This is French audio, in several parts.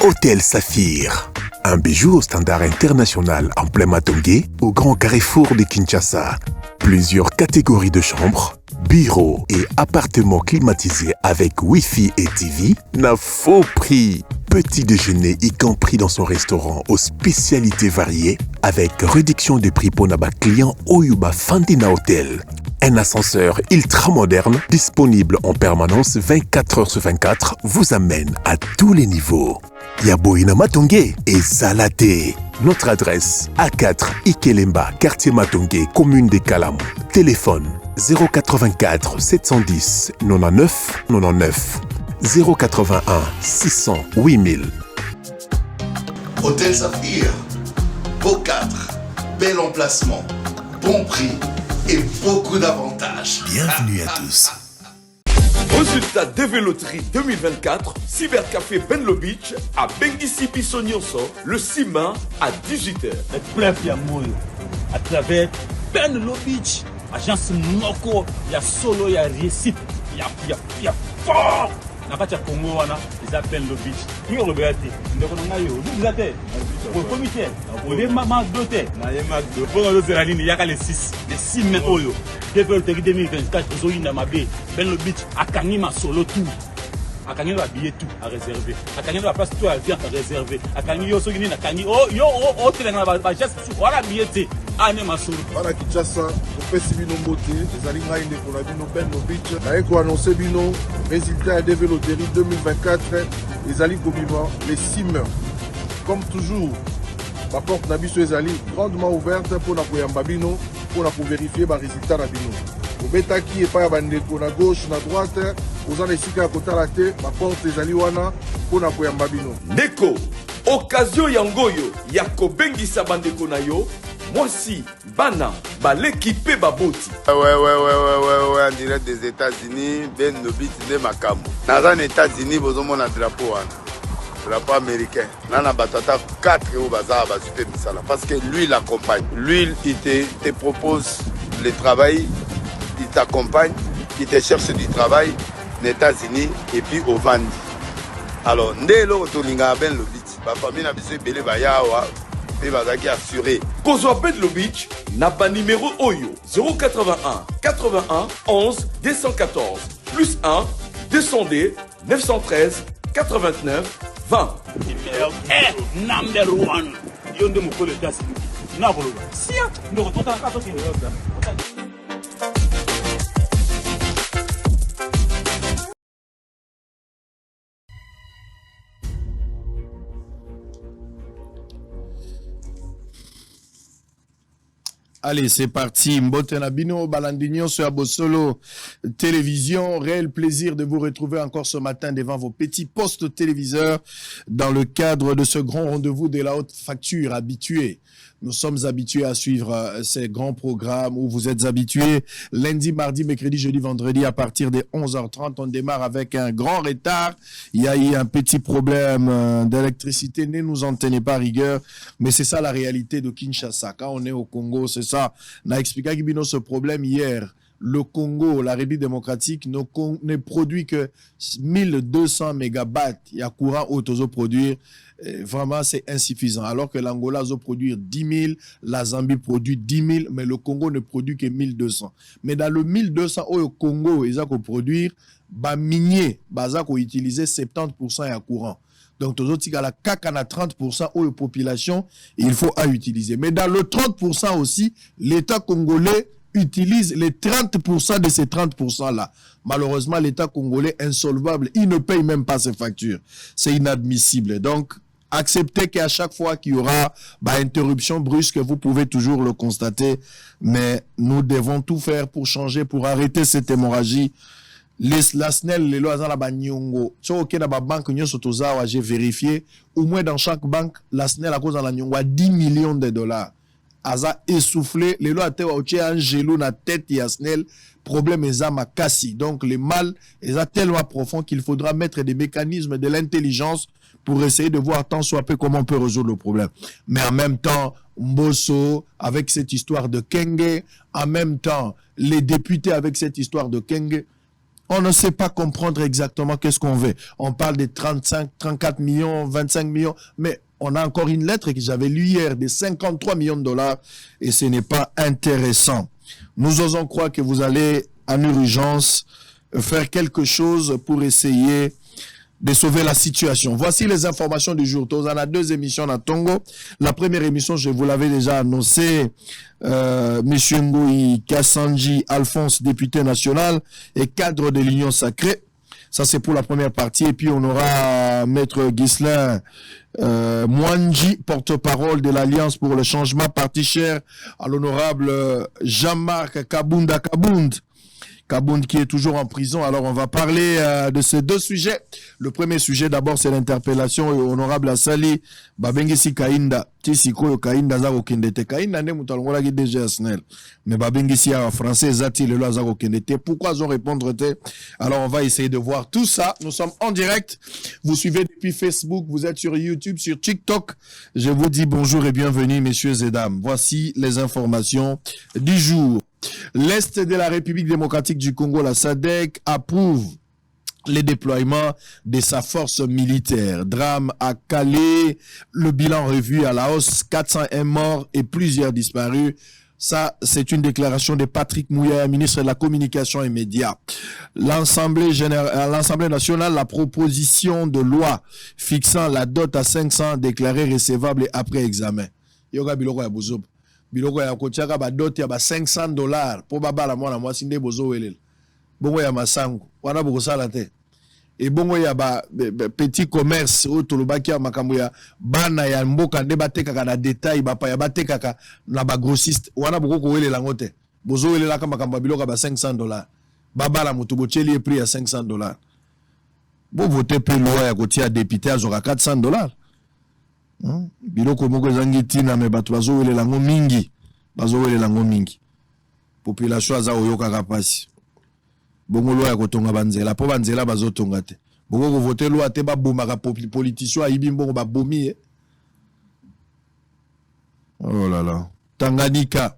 Hôtel Saphir. Un bijou au standard international en plein Matongé, au grand carrefour de Kinshasa. Plusieurs catégories de chambres, bureaux et appartements climatisés avec Wi-Fi et TV n'a faux prix. Petit déjeuner y compris dans son restaurant aux spécialités variées avec réduction des prix pour Naba client Oyuba Fandina Hotel. Un ascenseur ultra moderne disponible en permanence 24 heures sur 24 vous amène à tous les niveaux. Yaboina Matongé et Salaté. Notre adresse A4 Ikelemba, quartier Matongé, commune des Kalamou. Téléphone 084 710 99 99 081 600 8000. Hôtel Saphir, beau cadre, bel emplacement, bon prix et beaucoup d'avantages. Bienvenue à tous. Résultat DV Loterie 2024, Cybercafé Benlo Beach à Bengisi Bissonyonso, le 6 mai à 18h. À travers Benlo Beach, agence Moko, il y a solo, il y a réussite, il y a fort. Nakati ya Congo wana ils Benlo Beach. Ni Roberti, ndeko nangayo, vous êtes au comité, au démarrage d'hôtel. Na yemak de bon de la ligne, il y a les 6 mai oyo. Depuis 2024, ils ont eu Namabe, Benlo Beach, à Kanima solo tout. À Kanima billet tout à réserver. À Kanima place tout à bien à réserver. À Kanima yo sogini na Kanima oh tena ba just voilà billet ane masolo. Para Kinshasa, au Pesibino Mbote, les Alinga Indeko na bino Benlo Beach, na eko annoncé bino résultat à DV Loterie 2024, les Ali Kobima, les 6 mai. Comme toujours, la porte Nabiso Ezali grandement ouverte pour la Koyambabino, pour vérifier les résultats Nabino. Au Betaki et pas à Bandeko na gauche, na droite, aux Anesika à côté la tête, la porte Ezali Wana pour la Koyambabino. Neko, occasion yangoyo, yako bengisa bandeko na yo, moi si, bana, ba l'équipé baboti. Ouais, en direct des États-Unis, Benlo Beach de Makambo. Dans les États-Unis, vous avez un drapeau. Drapeau américain. Nana Batata 4 au bazar à super misala. Parce que lui, il accompagne. Lui, il te propose le travail, il t'accompagne, il te cherche du travail aux États-Unis et puis au Vandi. Alors, dès lors que tu as Benlo Beach, ma famille n'a pas besoin de bayawa et bazaki assuré. Kozwa Benlo Beach, n'a pas numéro Oyo 081 81 11 214 plus 1 200D 913 89 20. Number one. Yonde mukole dasi. Na bolo. Sia, ndo kotota kato ke. Allez, c'est parti. Mbotenabino, Balandinho sur Abosolo Télévision. Réel plaisir de vous retrouver encore ce matin devant vos petits postes téléviseurs dans le cadre de ce grand rendez-vous de la haute facture habitué. Nous sommes habitués à suivre ces grands programmes où vous êtes habitués. Lundi, mardi, mercredi, jeudi, vendredi à partir de 11h30. On démarre avec un grand retard. Il y a eu un petit problème d'électricité. Ne nous en tenez pas rigueur. Mais c'est ça la réalité de Kinshasa. Quand on est au Congo, c'est ça. On a expliqué Gibino ce problème hier. Le Congo, la République démocratique, ne produit que 1200 mégawatts. Il y a courant autozo produire. Vraiment, c'est insuffisant. Alors que l'Angola doit produire 10 000, la Zambie produit 10 000, mais le Congo ne produit que 1200. Mais dans le 1200, au Congo, ils ont produire, minier, ils ont utilisé 70% à courant. Donc, tous autres, la CAC a 30% aux populations, il faut à utiliser. Mais dans le 30% aussi, l'État congolais utilise les 30% de ces 30%-là. Malheureusement, l'État congolais insolvable, il ne paye même pas ses factures. C'est inadmissible. Donc, acceptez qu'à chaque fois qu'il y aura interruption brusque, vous pouvez toujours le constater, mais nous devons tout faire pour changer, pour arrêter cette hémorragie. La SNEL, les lois dans la Banyongo, j'ai vérifié, au moins dans chaque banque, la SNEL à cause de la Nyongo a 10 millions de dollars. Aza essoufflé, les lois ont un gelou na tête et SNEL, problème est à makasi. Donc le mal est tellement profond qu'il faudra mettre des mécanismes de l'intelligence pour essayer de voir tant soit peu comment on peut résoudre le problème. Mais en même temps, Mbosso, avec cette histoire de Kenge, en même temps, les députés avec cette histoire de Kenge, On ne sait pas comprendre exactement qu'est-ce qu'on veut. On parle de 35, 34 millions, 25 millions, mais on a encore une lettre que j'avais lue hier de 53 millions de dollars et ce n'est pas intéressant. Nous osons croire que vous allez en urgence faire quelque chose pour essayer de sauver la situation. Voici les informations du jour. On a 2 émissions à Tongo. La première émission, je vous l'avais déjà annoncé, Monsieur Ngoï Kassanji Alphonse, député national et cadre de l'Union Sacrée. Ça, c'est pour la première partie. Et puis, on aura Maître Ghislain Mwanji, porte-parole de l'Alliance pour le changement, parti cher à l'honorable Jean-Marc Kabounda Kabound qui est toujours en prison. Alors, on va parler de ces 2 sujets. Le premier sujet, d'abord, c'est l'interpellation honorable Assali Babengisi Kainda. Tisiko Kainda Zako Kendete. Kainda ne mutalongola ki DG SNEL. Mais Babengisi en français, Zati le loi Zako Kendete. Pourquoi ils ont répondre? Alors, on va essayer de voir tout ça. Nous sommes en direct. Vous suivez depuis Facebook. Vous êtes sur YouTube, sur TikTok. Je vous dis bonjour et bienvenue, messieurs et dames. Voici les informations du jour. L'Est de la République démocratique du Congo, la SADC, approuve les déploiements de sa force militaire. Drame à Calais, le bilan revu à la hausse, 401 morts et plusieurs disparus. Ça, c'est une déclaration de Patrick Mouya, ministre de la Communication et Médias. L'Assemblée nationale, la proposition de loi fixant la dot à 500 déclarée recevable après examen. Yoga biloko ya bozob. Biloko ya kotiaka ba dot ya ba $500 po babala mwana mwasi nde bozo welela. Bongo ya masango wana boko sala te. Et bongo ya ba petit commerce o tolobaki ya makambo ya bana ya mboka nde batekaka na détail bapa ya batekaka na ba grossiste wana boko ko welela ngote. Bozo welela ka makambo biloko ba $500. Babala mutu bocheli e prix ya $500. Bo voter pe loi ya kotia député azoka $400. Biloko moko zangi tina me bato bazowele lango mingi population aza oyoka kapasi bongo loi ya kotonga banzela po banzela bazotonga te bongo ko voter loi te babomaka politicien ayibi mbongo babomi oh là là. Tanganyika,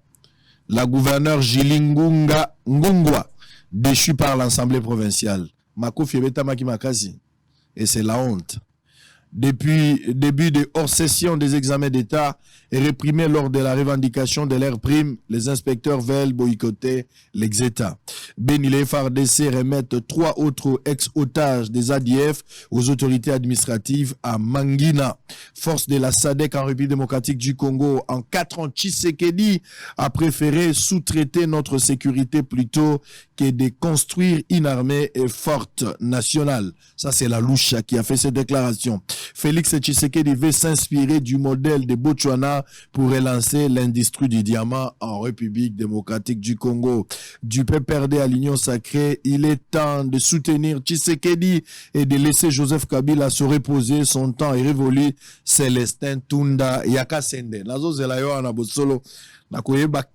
la gouverneure Jilingunga Ngungwa déchue par l'Assemblée provinciale. Makofi ebetamaki makasi et c'est la honte. Depuis début de hors-session des examens d'État et réprimés lors de la revendication de leur prime, les inspecteurs veulent boycotter l'ex-État. Beni les FARDC remettent 3 autres ex-otages des ADF aux autorités administratives à Mangina. Force de la SADC en République démocratique du Congo, en 4 ans, Tshisekedi a préféré sous-traiter notre sécurité plutôt que de construire une armée forte nationale. Ça, c'est la Loucha qui a fait cette déclaration. Félix Tshisekedi veut s'inspirer du modèle de Botswana pour relancer l'industrie du diamant en République démocratique du Congo. Du PPRD à l'Union sacrée, il est temps de soutenir Tshisekedi et de laisser Joseph Kabila se reposer. Son temps est révolu. Célestin Tunda Yakasende.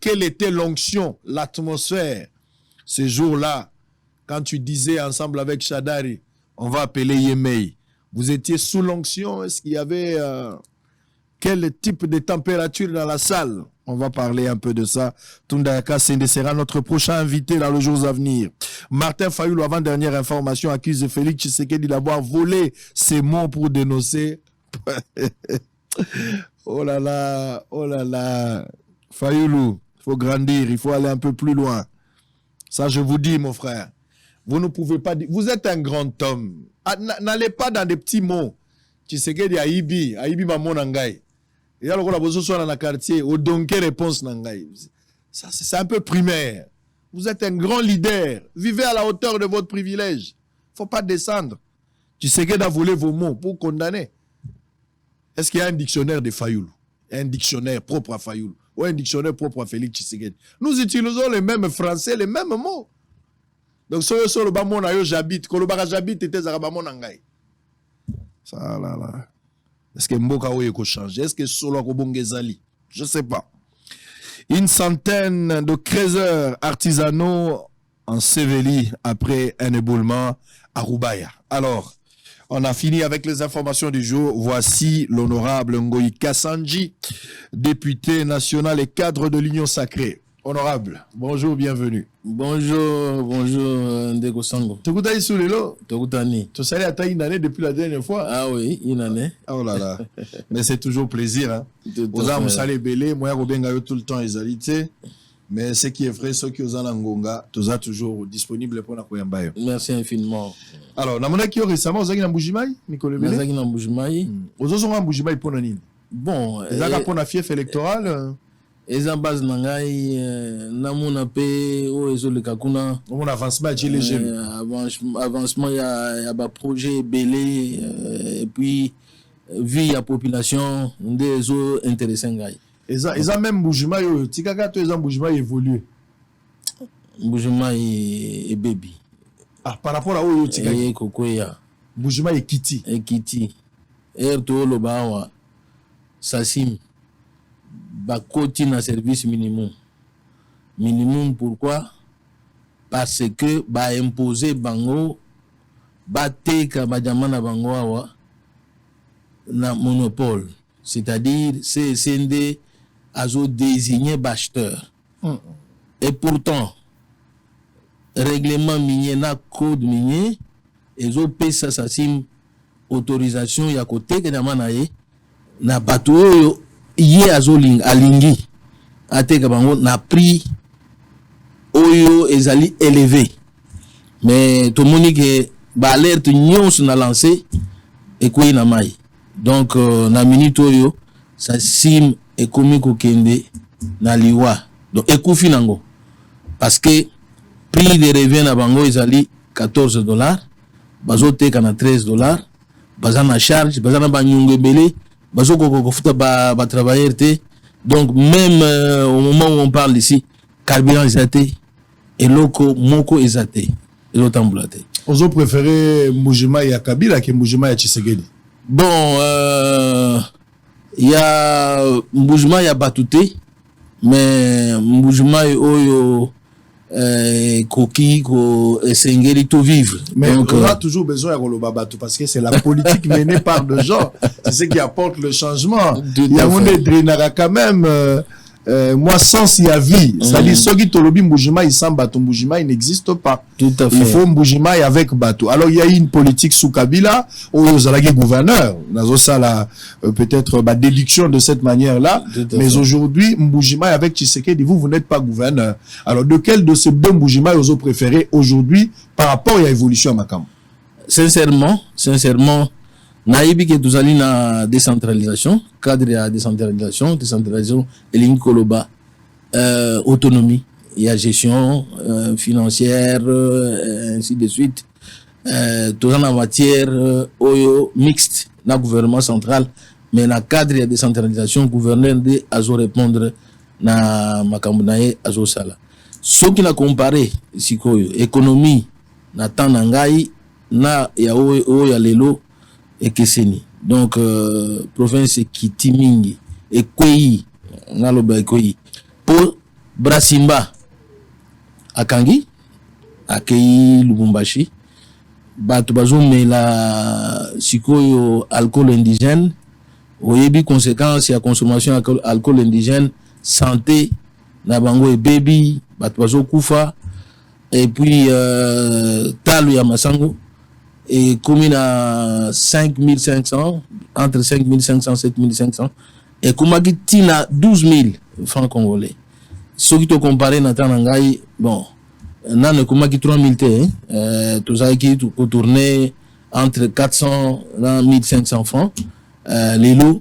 Quelle était l'onction, l'atmosphère ce jour-là, quand tu disais ensemble avec Shadari, on va appeler Yemei. Vous étiez sous l'onction. Est-ce qu'il y avait quel type de température dans la salle? On va parler un peu de ça. Tunda Yakasende sera notre prochain invité dans les jours à venir. Martin Fayoulou, avant-dernière information, accuse Félix Tshisekedi d'avoir volé ses mots pour dénoncer. Oh là là. Fayoulou, il faut grandir, il faut aller un peu plus loin. Ça, je vous dis, mon frère. Vous ne pouvez pas dire. Vous êtes un grand homme. N'allez pas dans des petits mots. Tshisekedi Aibi Mamon Nangai. Et alors, on a besoin dans le quartier. Au donké réponse Nangai. Ça, c'est un peu primaire. Vous êtes un grand leader. Vivez à la hauteur de votre privilège. Il ne faut pas descendre. Tshisekedi a volé vos mots pour condamner. Est-ce qu'il y a un dictionnaire de Fayoulou? Un dictionnaire propre à Fayoulou? Ou un dictionnaire propre à Félix Tshisekedi? Nous utilisons les mêmes français, les mêmes mots. Donc, si le bamon na yo j'habite, quand le bara j'habite, était zarabamon nangai. Ça là. Est-ce que Mboka Oye ko changer? Est-ce que Solo ko bongezali? Je sais pas. Une centaine de créateurs artisanaux ensevelis après un éboulement à Roubaïa. Alors, on a fini avec les informations du jour. Voici l'honorable Ngoï Kassanji, député national et cadre de l'Union sacrée. Honorable, bonjour, bienvenue. Bonjour, Ndeko Sango. Tu as sur le lot? Tu sais, à une année depuis la dernière fois. Ah oui, une année. Oh là là. Mais c'est toujours plaisir. Hein. Aux âmes, ça les belé, moi, je tout le temps, les alités. Mais ce qui est vrai, ceux qui ont Ngonga, tu as toujours disponible pour la Koyambayo. Merci infiniment. Alors, on a qui récemment, vous avez un Boujimaï, Nicolas Belé? Vous avez un Boujimaï. Vous avez un Boujimaï pour Nani? Bon. Vous avez un fief électoral? Eza base nangai namuna pe o ezole kakuna on avancement léger avancement ya ba projet belé et puis vie ya population des eaux intéressant ngai eza même bougement yo tikaka to eza bougement évolué bougement et baby par rapport à oyo tikaka et kokoya bougement et kiti to lo bawa sasim bakoti na service minimum pourquoi parce que ba imposer bango ba teka bajamana bango awa na monopole c'est-à-dire CSND azo désigné acheteur et pourtant règlement minier na code minier ezo pesa sasim autorisation ya koteka jamana ye na bato oyo yé azoling alingi ateka bango na prix oyo ezali élevé mais tout monde que ba alerte nyons na lancé et quoi na mai donc na minute oyo ça sim et komi ko kende na liwa donc ekufi nango parce que prix de revient na bango ezali $14 bazoteka na $13 bazana charge bazana ba nyungu belé bazoko futa ba travailler té donc même au moment où on parle ici carburant exaté et loko moko exaté et l'otambulaté ozo préféré Mbujima ya Kabila que Mbujima ya Tshisekedi bon il y a Mbujima ya Batouté mais Mbujima oyo koki ko esengeli tout vivre mais donc, on a toujours besoin de Koloba Batou parce que c'est la politique menée par des gens, c'est ce qui apporte le changement. Il y a un drainage quand même moi sans y a vie c'est-à-dire ceux qui tolobi Mbujima ils sans Batou Mbujima il n'existe pas. Tout à fait. Il faut Mbujima avec Batou. Alors il y a une politique sous Kabila où vous avez gouverneur nazo sala peut-être ma déduction de cette manière-là mais aujourd'hui Mbujima avec Tshisekedi vous n'êtes pas gouverneur. Alors de quel de ces deux Mbujima vous avez préféré aujourd'hui par rapport à l'évolution à Makam? Sincèrement naïbi que tous allons na décentralisation cadre de décentralisation et ligne koloba autonomie il y a gestion financière ainsi de suite tout en matière oyo mixte na gouvernement central mais na cadre de décentralisation gouverneur de azo répondre na makambo nae azo sala ce qui na comparé sikoyo économie na temps ngai na ya oyo ya lelo ekeseni donc province kiti mingi ekweyi ngaloba ekweyi pour Brasimba akangi akei Lubumbashi bato bazomela sikoyo alcool indigène oyebi conséquence ya consommation alcool indigène santé na bango e baby bato bazokufa et puis talo ya masango et commune à 5500 entre 5500 et 7500 et Koumaki tina 12 000 francs congolais ce qui te compare Nathan Nangai bon nan Koumaki 3000 t tout ça qui tourner entre 400 et 1500 francs les lots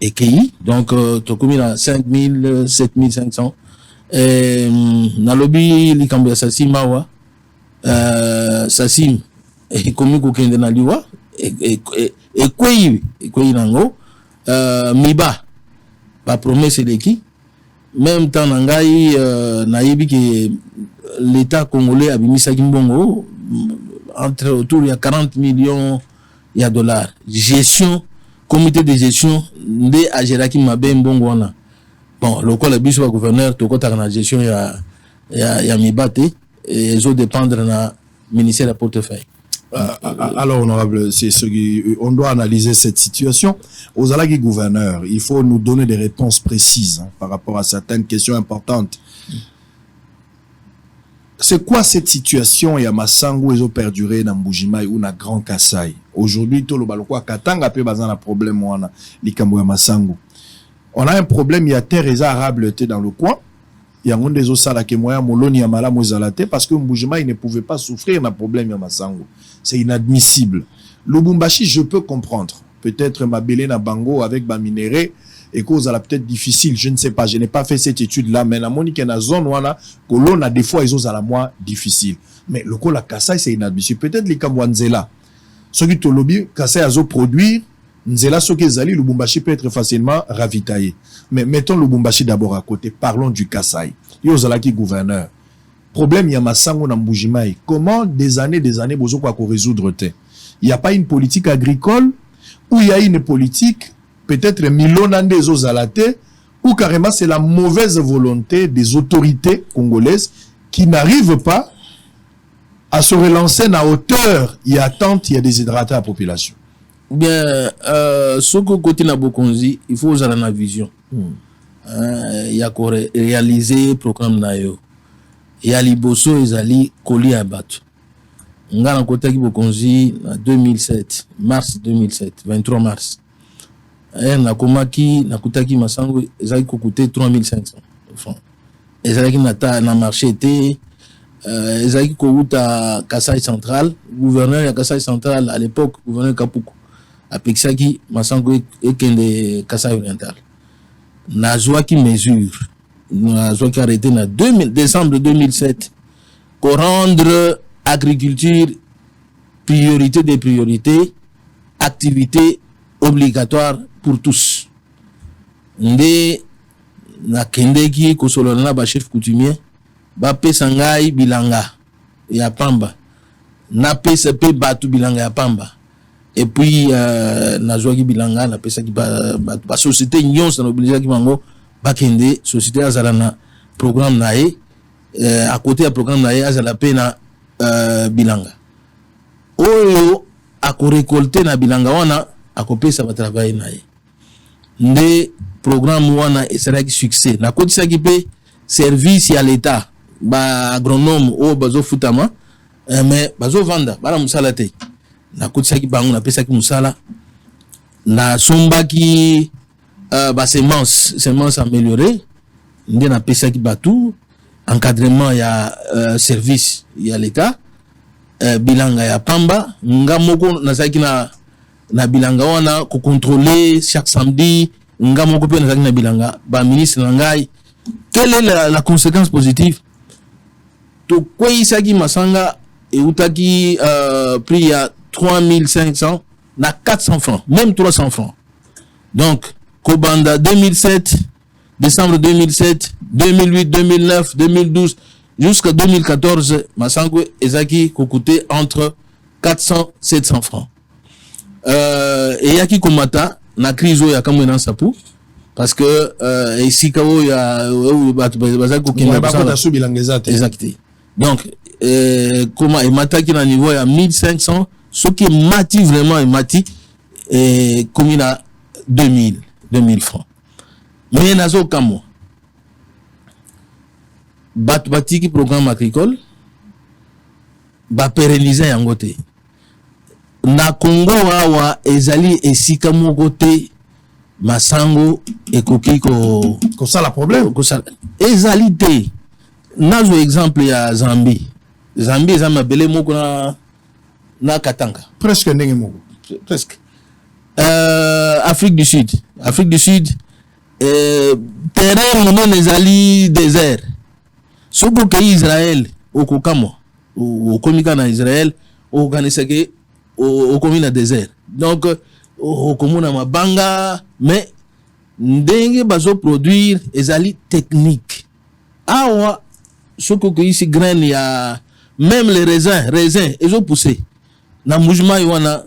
et qui donc tu commune à 5000 7500 et nalobi likambo Sassim mawa Sassim et comme kokende na liwa et kweyi nango miba ba promesse de qui même temps nangai nayebi que l'état congolais a bimisa kimbongo entre autour de 40 millions ya dollars gestion comité de gestion de ageraki mabe mbongo wana bon lokola biso ba gouverneur to kota na gestion ya mibate et zo dépendre na ministère de portefeuille. Alors, honorable, c'est ce qui, on doit analyser cette situation. Aux alagis gouverneurs, il faut nous donner des réponses précises par rapport à certaines questions importantes. C'est quoi cette situation ya Masango ils ont perduré dans Mbujimai ou na Grand Kassai? Aujourd'hui, tout le baloko Katanga peut bazan un problème wana likambo ya Masango. On a un problème, il y a terre et arable dans le coin. Il y a des osala ke moya moloni ya mala mozalate parce que Mbujimai ne pouvait pas souffrir d'un problème ya Masango. C'est inadmissible. Lubumbashi, je peux comprendre. Peut-être Mabele na Bango avec ba minéré et cause à la peut-être difficile, je ne sais pas, je n'ai pas fait cette étude là, mais la monique na zone wana kolon a des fois ils ont à la moins difficile. Mais le la Kassai c'est inadmissible. Peut-être les Kamwanzela. Ceux qui tolobi Kassai azo produire Nzela soki ezali Lubumbashi peut être facilement ravitaillé. Mais mettons Lubumbashi d'abord à côté, parlons du Kassai. Yo zalaki gouverneur. Problème ya Masango na Mbujimai. Comment des années bozo kwa ko résoudre te? Il y a pas une politique agricole ou il y a une politique peut-être milonande des ozalate ou carrément c'est la mauvaise volonté des autorités congolaises qui n'arrivent pas à se relancer à hauteur. Il y a attente, il y a déshydraté à la population. Bien, ce côté na Bokonzi, il faut avoir la vision. Il y a qu'à réaliser le programme na yo. Il y a liboso ezali koli à battu. Nga na côté qui Bokonzi en 2007, mars 2007, 23 mars. Na komaki na kutaki Masango ezali coûté 3500 francs. Ezali na marché était ezali kokuta Kassai central, gouverneur ya Kassai central à l'époque, gouverneur Kapuku. Apexaki Masango ekende Kassai oriental. Na qui mesure, na qui arrêté na décembre 2007 pour rendre agriculture priorité des priorités, activité obligatoire pour tous. Nde na kendeki kosolona ba chef coutumier ba pesangai bilanga ya pamba. Na PCP batu bilanga ya pamba. Et puis na joaki bilanga na pesa ki ba société nyonso na obligé ki bango ba kende société azalana programme nae à côté ya programme nae azala pe na bilanga oyo ako récolter na bilanga wana akopesa ba travail nae nde programme wana esaraki succès na kotisa ki pe service ya l'état ba agronome o bazo futama mais bazo vanda bala musala te na kotisaki bango na pesaki musala na sombaki ba semence améliorée nde na pesaki batu encadrement ya service ya l'état bilanga ya pamba nga moko nazaki na bilanga wana ko contrôler chaque samedi nga moko pe nazaki na bilanga ba ministre na ngai. Quelle est la conséquence positive? To kweyisaki masanga et utaki prix à 3500 na 400 francs, même 300 francs. Donc, Kobanda 2007, décembre 2007, 2008, 2009, 2012, jusqu'à 2014, Masango Ezaki coûtait entre 400 et 700 francs. Et Yaki Komata, na crise ya kamwena sapu, parce que ici, il y a exact. Donc, comment il m'a qui na niveau à 1500, ce qui est mati vraiment est mati comme il a 2000 francs. Mais nazo kamo batiki programme agricole ba pérenniser yango te na Congo awa ezali esika moko te Masango ekoki ko ça la problème ko ça ezali te. Nazo exemple ya Zambie eza mabele moko na Katanga presque ndenge moko presque Afrique du Sud terrain non ezali désert soko ke Israël okokamo okomika na Israël okanisake okomina désert donc okomona mabanga mais ndenge bazo produire ezali technique awa soko ke ici graine ya même les raisins ils ont poussé na mouvement wana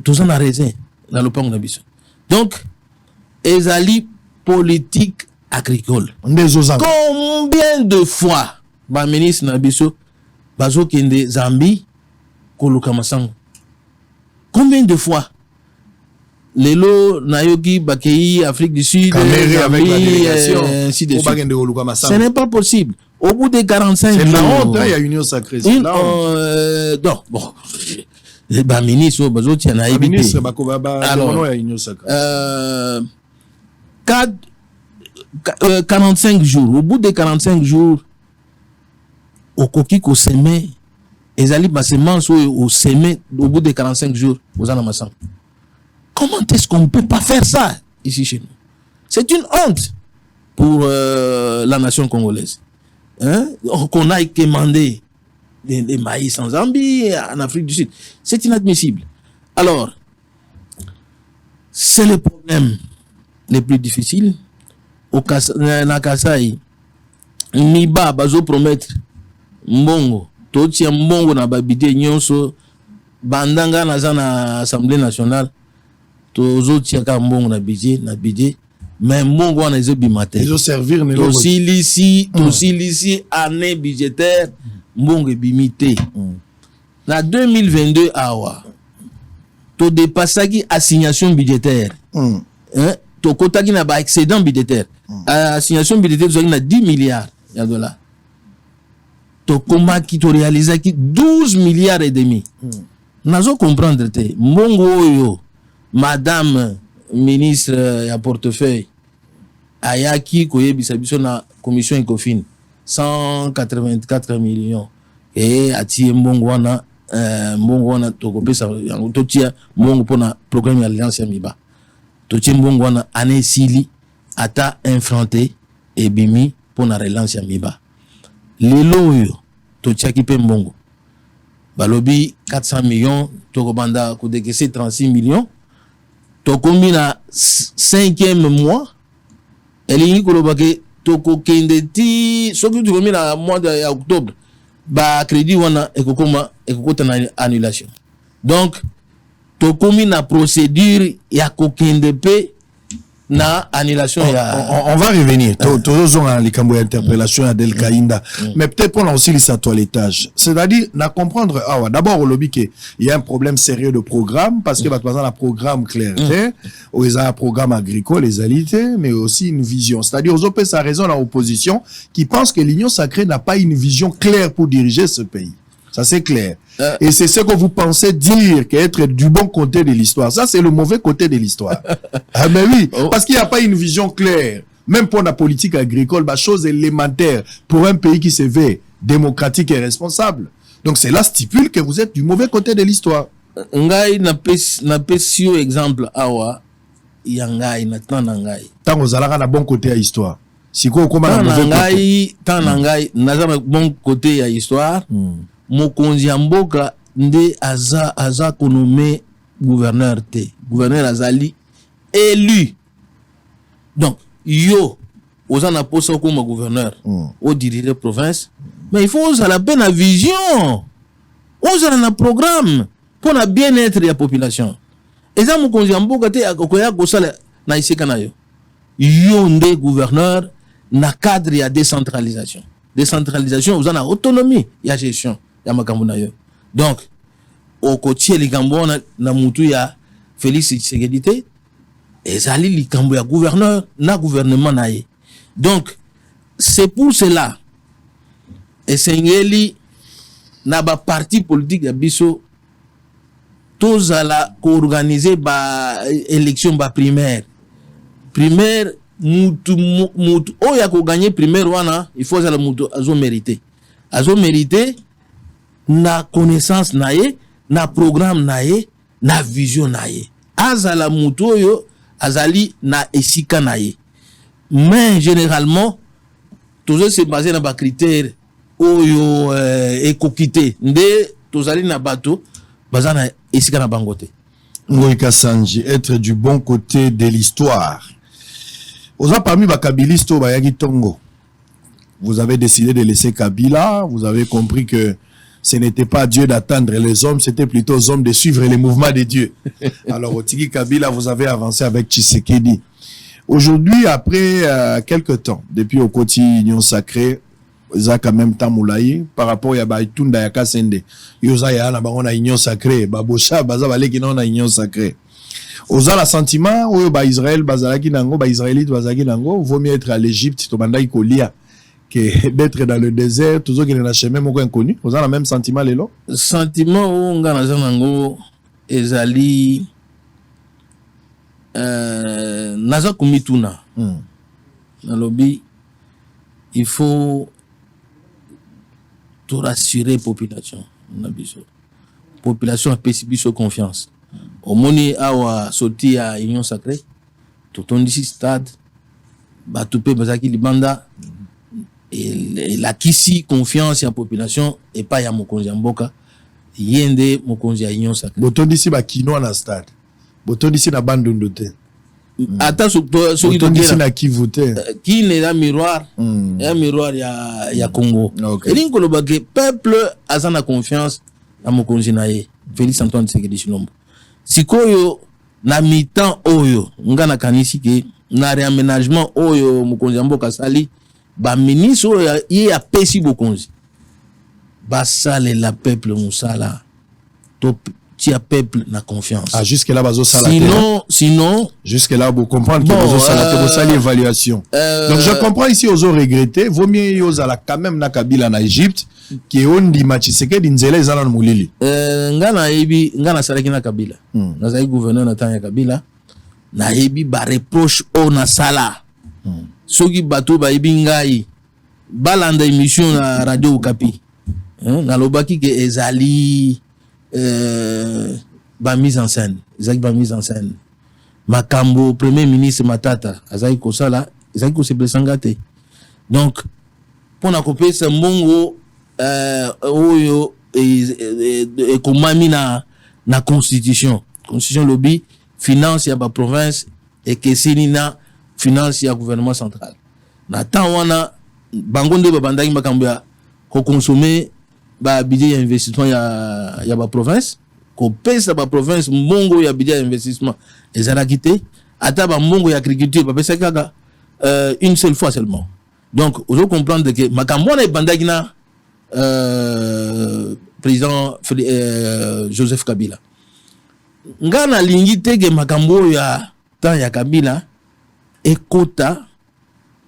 tous en raisin dans le pont de biso donc ezali politique agricole. Combien de fois ba ministre na biso bazo kende Zambie koluka Masango? Combien de fois lelo nayoki bakei Afrique du Sud avec la délégation ce n'est pas possible. Au bout des 45 jours... C'est la honte, il y a Union Sacrée. C'est la honte. Non, bon... Le ministre, il y en a évité. Ministre, alors, il y a Union Sacrée. 45 jours. Au bout des 45 jours, au coquille au semé, les alliés ma semence au semé au bout des 45 jours aux anamassan. Comment est-ce qu'on ne peut pas faire ça ici chez nous? C'est une honte pour la nation congolaise. Hein? Qu'on aille commander des maïs en Zambie, en Afrique du Sud. C'est inadmissible. Alors, c'est le problème le plus difficile. Au Kasai, Miba bazo promettre mbongo, toti ya mbongo na babide nyonso bandanga na Assemblée nationale, tozo tiaka mbongo na budget, mais mbongo wana ezo bimate. Ils ont servir ne aussi l'ici année budgétaire mbongo bimité. Na 2022 awa to dépassaki assignation budgétaire. Hein? To kotaki na ba excédent budgétaire. Assignation budgétaire to na 10 milliards de dollars. To komaki to réalisaki 12 milliards et demi. Nazo comprendre te mbongo oyo madame ministre ya portefeuille ayaki koyebisa biso na commission Ecofin 184 millions et atie mbongo wana tokopesa yango totia mbongo pona programme ya alliance ya Miba totie mbongo wana année sili ata infranté et bimi pona relance ya Miba lelo oyo totiaki pe mbongo balobi 400 millions tokobanda kodekese 36 millions tokomi na 5e mois elingi kolobake tokokende ti soki tokomi na mois de octobre ba crédit wana ekokota na annulation. Donc tokomi na procédure ya kokende pe na annulation on va revenir toujours en likambo ya interpellation ya Del Kainda mais peut-être pour aussi les toilettage, c'est-à-dire na comprendre d'abord au lobby que il y a un problème sérieux de programme parce que par exemple un programme clair ou ils ont un programme agricole les alités mais aussi une vision, c'est-à-dire aux opposés sa raison à l'opposition qui pense que l'Union Sacrée n'a pas une vision claire pour diriger ce pays. Ça c'est clair. Et c'est ce que vous pensez dire qu'être du bon côté de l'histoire. Ça c'est le mauvais côté de l'histoire. Ah mais oui, parce qu'il n'y a pas une vision claire. Même pour la politique agricole, bah, chose élémentaire pour un pays qui se veut démocratique et responsable. Donc c'est là stipule que vous êtes du mauvais côté de l'histoire. Ngai na pesio exemple awa yangai na tanangai. Tant aux alara na bon côté à histoire. Si quoi comment na mauvais côté. Tanangai na bon côté à histoire. Mokonzi ya mboka nde aza konome gouverneur te. Gouverneur azali élu. Donc, yo, oza na posa comme gouverneur, au diriger province, mais il faut oza la peine à vision. Oza na programme pour la bien-être de la population. Et ça, mokonzi ya mboka te akoya kosala na iseka na yo. Yo nde gouverneur na cadre ya décentralisation. Décentralisation, oza na autonomie ya gestion. Donc, au côté likambo na mutu ya Félix Tshisekedi te ezali likambo ya gouverneur na gouvernement na ye. Donc, c'est pour cela esengeli na ba parti politique ya biso tozala ko organiser ba élection ba primaire mutu oya ko gagner primaire wana il faut la mutu azo mériter na connaissance na ye, na programme na ye, na vision na ye. Azala mutu oyo, azali na esika na ye. Mais généralement, toujours se baser na ba critères oyo ekokité. Nde tozali na bato, baza na esika na bangote. Ngoïka Sanji, être du bon côté de l'histoire. Oza parmi ba kabilistes ba yagi Tongo. Vous avez décidé de laisser Kabila, vous avez compris que ce n'était pas Dieu d'attendre les hommes, c'était plutôt aux hommes de suivre les mouvements de Dieu. Alors, au Tiki Kabila, vous avez avancé avec Tshisekedi. Aujourd'hui, après quelques temps, depuis au quotidien Union Sacrée, ils ont quand même tamoulaï par rapport à Baïtunda Yaka Sende. Ils ont Union Sacrée, Babosha, Bazabaleki na Union Sacrée. Aux la sentiment où Israël, Bazalaki Nango, Israélite, Bazalaki Nango, vaut mieux être à l'Égypte, Tobanda Ikolia, que d'être dans le désert, toujours qu'il y a un chemin inconnu. Vous avez le même sentiment, Lélo? Sentiment où on a un ezali naza kumituna na lobby, il faut tout rassurer population. Population a pécibi confiance. Au moni awa sorti à Union Sacrée, tout on dit stade, batupe bazaki libanda, et la kisi confiance en population et pas ya mokonzi mboka, yende mokonzi ya Union Sacrée. Boton d'ici ba kino na stade. Boton d'ici na bandundu te. Ata so boton d'ici na Kivu te. Qui n'est un miroir, un miroir ya Congo. Okay. Et l'inko loba que peuple azana confiance à mokonzi na ye. Félix Antoine Tshisekedi Tshilombo. Sikoyo na mi-temps oyo ngana kanisi ke na réaménagement oyo mokonzi mboka sali ba ministre oyo ye apesi bokonzi ba sale la peuple musala to tia peuple na confiance. Ah, jusque là bazo sala. Sinon jusque là vous comprenez que bazo sala te sali évaluation. Donc je comprends ici aux regretter, vaut mieux yoza la quand même na Kabila na Égypte qui on dit Tshisekedi nzela ezala na mulili. Ngana salaki na Kabila. Nazali gouverneur na temps ya Kabila. Na yebi ba reproche o na sala. Soki bato ba yebi ngai balanda émission na radio Okapi. Na lobaki ke ezali ba mise en scène. Ezali ba mise en scène. Makambo premier ministre Matata azali ko sala, ezali ko se blessanga te. Donc pour na kopesa mbongo oyo ekomami na constitution lobby finance ya ba province et que sinina finance ya gouvernement central na temps wana bango nde babandaki makambo ya ko consommer ba budget ya investissement ya ba province ko pesa ba province mbongo ya budget ya investissement ezalaki te ata ba mbongo ya agriculture ba pesa kaka une seule fois seulement. Donc vous comprendre que makambo na bandaki na président Joseph Kabila. Ngana lingi tege makambo ya temps ya Kabila ekota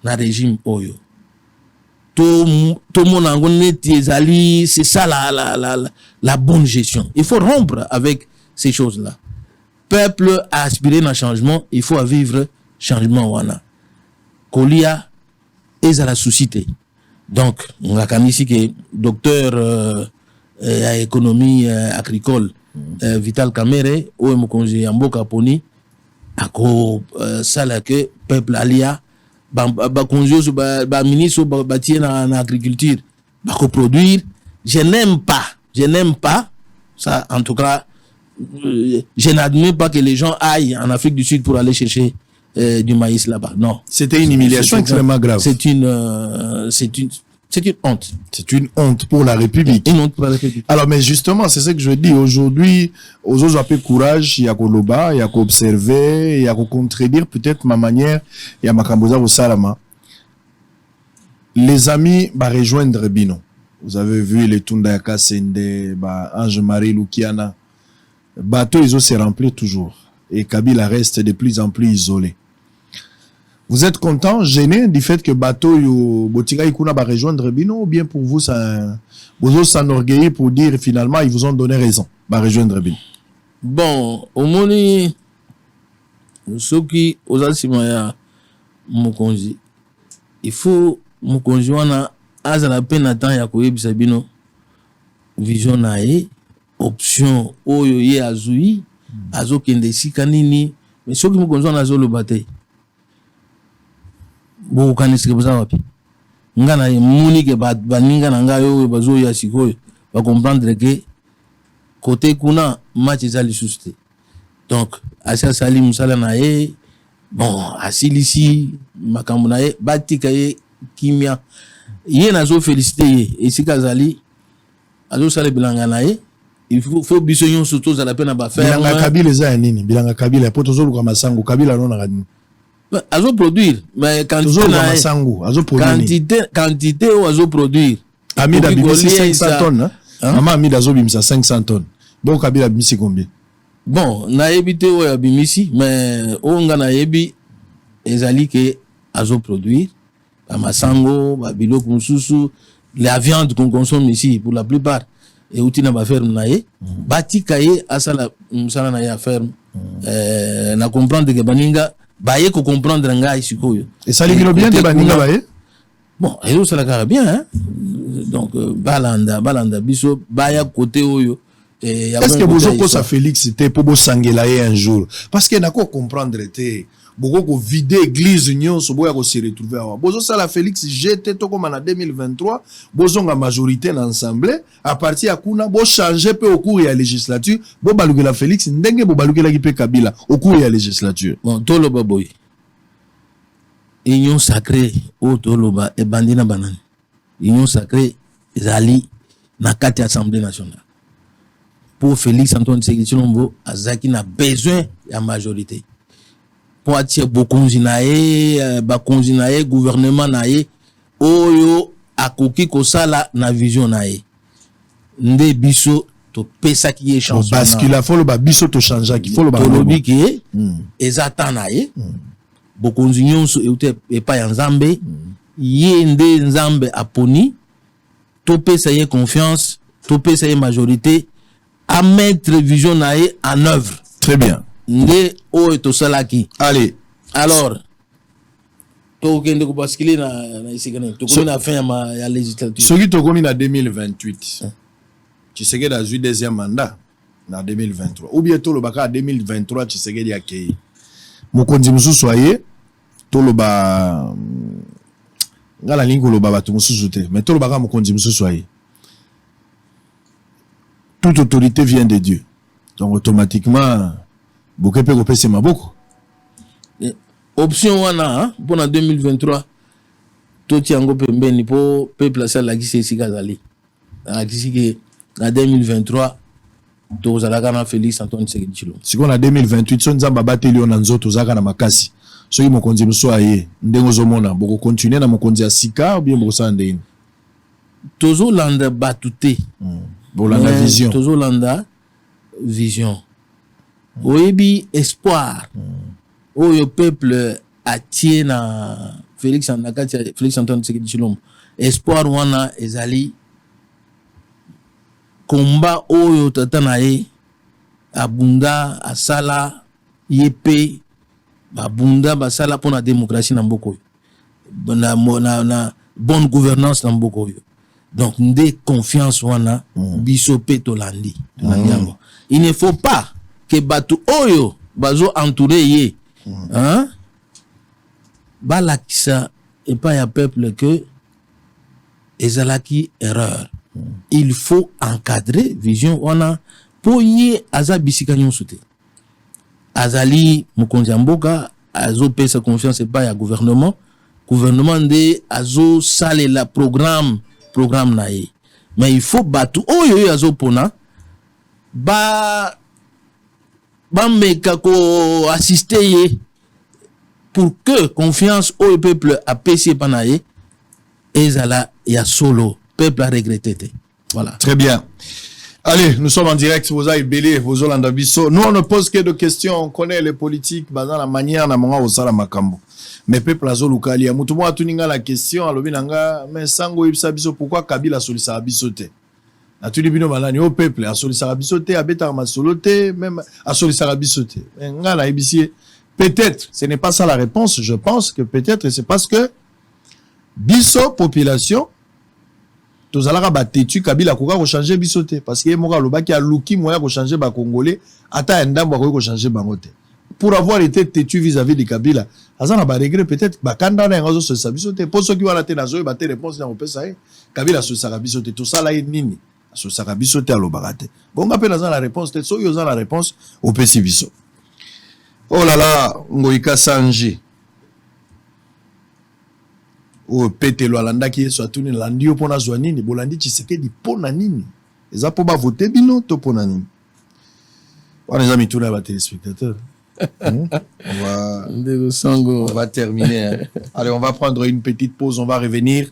na régime oyo. To monango neti ezali, c'est ça la bonne gestion. Il faut rompre avec ces choses-là. Peuple a aspiré à changement, il faut vivre changement wana. Kolia ezala suscité. Donc, on a ici que docteur à économie agricole Vital Kamerhe ou mokonzi Mboka Poni ako sala que peuple alia ba konzi ba ministre ba tie na agriculture ba ko produire. Je n'aime pas ça, en tout cas je n'admets pas que les gens aillent en Afrique du Sud pour aller chercher du maïs là-bas. Non. C'était une humiliation extrêmement grave. C'est une honte. C'est une honte pour la République. Une honte pour la République. Alors, mais justement, c'est ce que je dis. Aujourd'hui, aux autres appels courage, il y a qu'au loba, il y a qu'à observer, il y a qu'à contredire peut-être ma manière, il y a ma kamboza au salama. Les amis, bah, rejoindre Bino. Vous avez vu les Tunda Kasende, bah, Ange-Marie Lukiana. Bateau, ils ont se remplir toujours. Et Kabila reste de plus en plus isolé. Vous êtes content, gêné du fait que bateau yo Botiga Ikuna va rejoindre Bino, ou bien pour vous ça vous s'enorgueillir pour dire finalement ils vous ont donné raison, va rejoindre Bino? Bon, au moni ceux qui aux asimaya mokonzi, il faut mokonzi wana azala peine temps ya koyebisa Bino vision nae option oyo ye azui azokende sika nini, mais ceux qui mokonzi wana azoloba te bo kanisike baza wapi ngana muni ke baninga na ngayo bazo ya sikoyo ba comprendre que côté kuna match ezali juste. Donc asa sali musala na ye bon asilisi makambo na ye batika ye kimia ye nazo féliciter ye esika zali azo sala bilanga na ye. Il faut biso yon surtout za la peine ba faire bilanga Kabila eza nini bilanga Kabila po tozolu kwa masango Kabila non na azo produire mais quantité ou azo produire Amida bimisi 500 tonnes maman Amida azo bimisa 500 tonnes bon Kabila bimisi combien bon na ebité o ya bimisi mais o nga na ebi ezali que azo produire à Massango, à Bilok Moussoussou, la viande qu'on consomme ici, pour la plupart, et où tu n'as pas ferme naïe, bati kaye, à ça la naïe ferme, na comprendre que Baninga, baye ko comprendre nga ici koyo. Et ça lui bien de Baninga baye? Bon, et ça la bien, hein. Donc, Balanda, biso, baya côté oyo. Est-ce que vous avez ça Félix c'était pour vous sangelayer un jour? Parce que n'a quoi comprendre était. Beaucoup vider église union so boya ko se retrouver awa bozo sala Félix j'étais to comme en 2023 bozo nga majorité dans l'assemblée à partir ya kuna bo changer peu au cours ya législature bo balukela Félix ndenge bo balukela ki pe Kabila au cours ya législature bon toloba boy union sacrée o toloba e bandina banane union sacrée ezali na kati assemblée nationale pour Félix Antoine Tshisekedi Tshilombo azaki na besoin ya majorité pour attirer bokonzi nae bakonzi nae gouvernement nae oyo akoki kosala na vision nae nde biso to pesa ki échange bascule faut le biso to changer ki faut le tolobi ki ezata nae bokonzi nyonso e pa ya nzambe ye nde nzambe aponi to pesa ye confiance to pesa ye majorité à mettre vision nae en œuvre. Très bien. Nde o to salaki. Allez. Alors, to kende ko basculer na isikane. To komi na fin ya législature. Ce qui to komi na 2028. Tshisekedi a eu deuxième mandat na 2023. Ou bien to lo baka 2023 Tshisekedi akei. Mokonzi mususu aye to lo ba ngala lingo lo ba batu mususu te. Mais to lo baka mokonzi mususu aye. Toute autorité vient de Dieu. Donc automatiquement beaucoup peut repasser ma beaucoup. Option wana pour en 2023 tout tiango pembeni pour peuple ça la gisi sikazali. La gisi que en 2023 to zalaka na Félix Antoine Tshisekedi Tshilombo. Si on a 2028 son nzamba bateli on nzoto zaka na makasi. So mokonzi muso aye ndengo zomona boko continuer na mokonzi asika ou bien boko sande. Tozo landa batute. Bolanda vision. Tozo landa vision. Oyebi espoir. Oyo peuple atie na Félix Antoine Tshisekedi Tshilombo. Espoir wana ezali combat oyo tata na ye abunda asala yepe abunda basala pour la démocratie na mboko na bonne gouvernance na mboko yo. Donc nde confiance wana biso pe tolandi. Il ne faut pas que batu oyo bazo entourer ye hein balakisa et pas ya peuple que ezalaki erreur. Il faut encadrer vision wana pour ye aza bisika nyonso te. Azali mokonzi mboka azo pesa confiance et pas ya gouvernement nde azo sale la programme nae. Mais il faut batu oyo azo pona ba meka ko assister ye pour que confiance au peuple a payé panaye ezala ya solo peuple a regretté. Voilà. Très bien. Allez, nous sommes en direct. Vous avez belé, vous Olanda Bisso. Nous, on ne pose que de questions. On connaît les politiques, dans la manière, na manga osala makambo. Mais peuple azo lukali. Mutumo atuninga la question, alobinanga, mais sango ibsa biso, pourquoi Kabila solisa biso te? Atuli bino malani, au peuple, a solisa biso te, abeta ma solote, même a solisa biso te. Ngala ibisi. Peut-être, ce n'est pas ça la réponse. Je pense que peut-être c'est parce que biso population tozalaka batetu Kabila koka ko changer biso te parce que moka lobaki a luki moya ko changer ba congolais ata ndambo ko changer bango te. Pour avoir été têtu vis-à-vis de Kabila, azana ba regret peut-être ba kanda na ngazo so sabiso te pour ceux qui wana te nazo ba te réponse na opesa e Kabila so sarabiso te to sala nini so sarabiso te alobaka te. Bonga pe na la réponse te so yo za la réponse opesi biso. Oh là là, Ngoïka Sanji. Oh, pete lo alanda ki so atuni landi yo pona zwa nini, bolandi Tshisekedi pona nini. Eza po ba voter bino to pona nini. On les amis tous les téléspectateurs. On va terminer. Hein. Allez, on va prendre une petite pause, on va revenir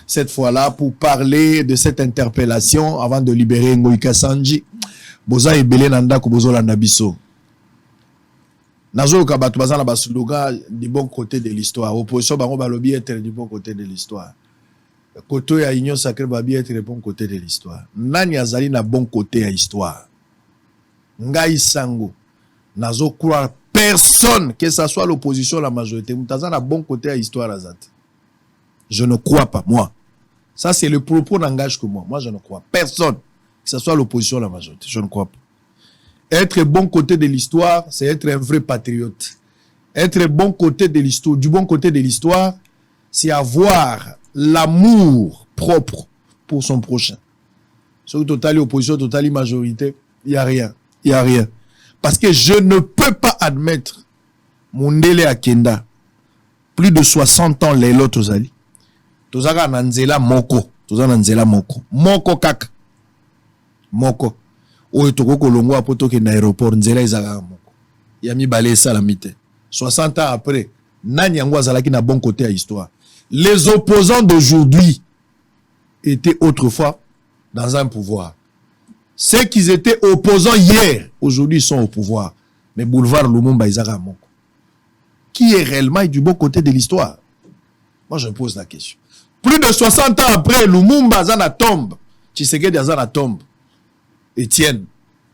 cette fois-là pour parler de cette interpellation avant de libérer Ngoïka Sanji. Boza ebele nanda ko bozolanda biso. Nazo Kabatou bazana ba slogan du bon côté de l'histoire. Opposition bango balobi être du bon côté de l'histoire. Côté ya Union Sacrée babi être du bon côté de l'histoire. Nani azali na bon côté ya histoire. Ngai sango. Nazo croire personne, que ce soit l'opposition ou la majorité, mutaza na bon côté ya histoire azat. Je ne crois pas, moi. Ça, c'est le propos n'engage que moi. Moi, je ne crois personne, que ce soit l'opposition ou la majorité. Je ne crois pas. Être bon côté de l'histoire, c'est être un vrai patriote. Être bon côté de l'histoire, du bon côté de l'histoire, c'est avoir l'amour propre pour son prochain. Sur total opposition, total majorité, il n'y a rien. Il n'y a rien. Parce que je ne peux pas admettre mon délai à Kenda, plus de 60 ans, les lots tozali. Tozaka nanzela moko. Tozaka nanzela moko. Moko kaka. Moko. Oyo toko kolongo apoto ke na aéroport nzela ezaka moko. Yami balé ça la mite. 60 ans après, nani yango azalaki na bon côté à histoire. Les opposants d'aujourd'hui étaient autrefois dans un pouvoir. Ceux qui étaient opposants hier, aujourd'hui sont au pouvoir. Mais boulevard Lumumba ezaka moko. Qui est réellement du bon côté de l'histoire? Moi je me pose la question. Plus de 60 ans après, Lumumba zana tombe. Tshisekedi zana tombe. Etienne,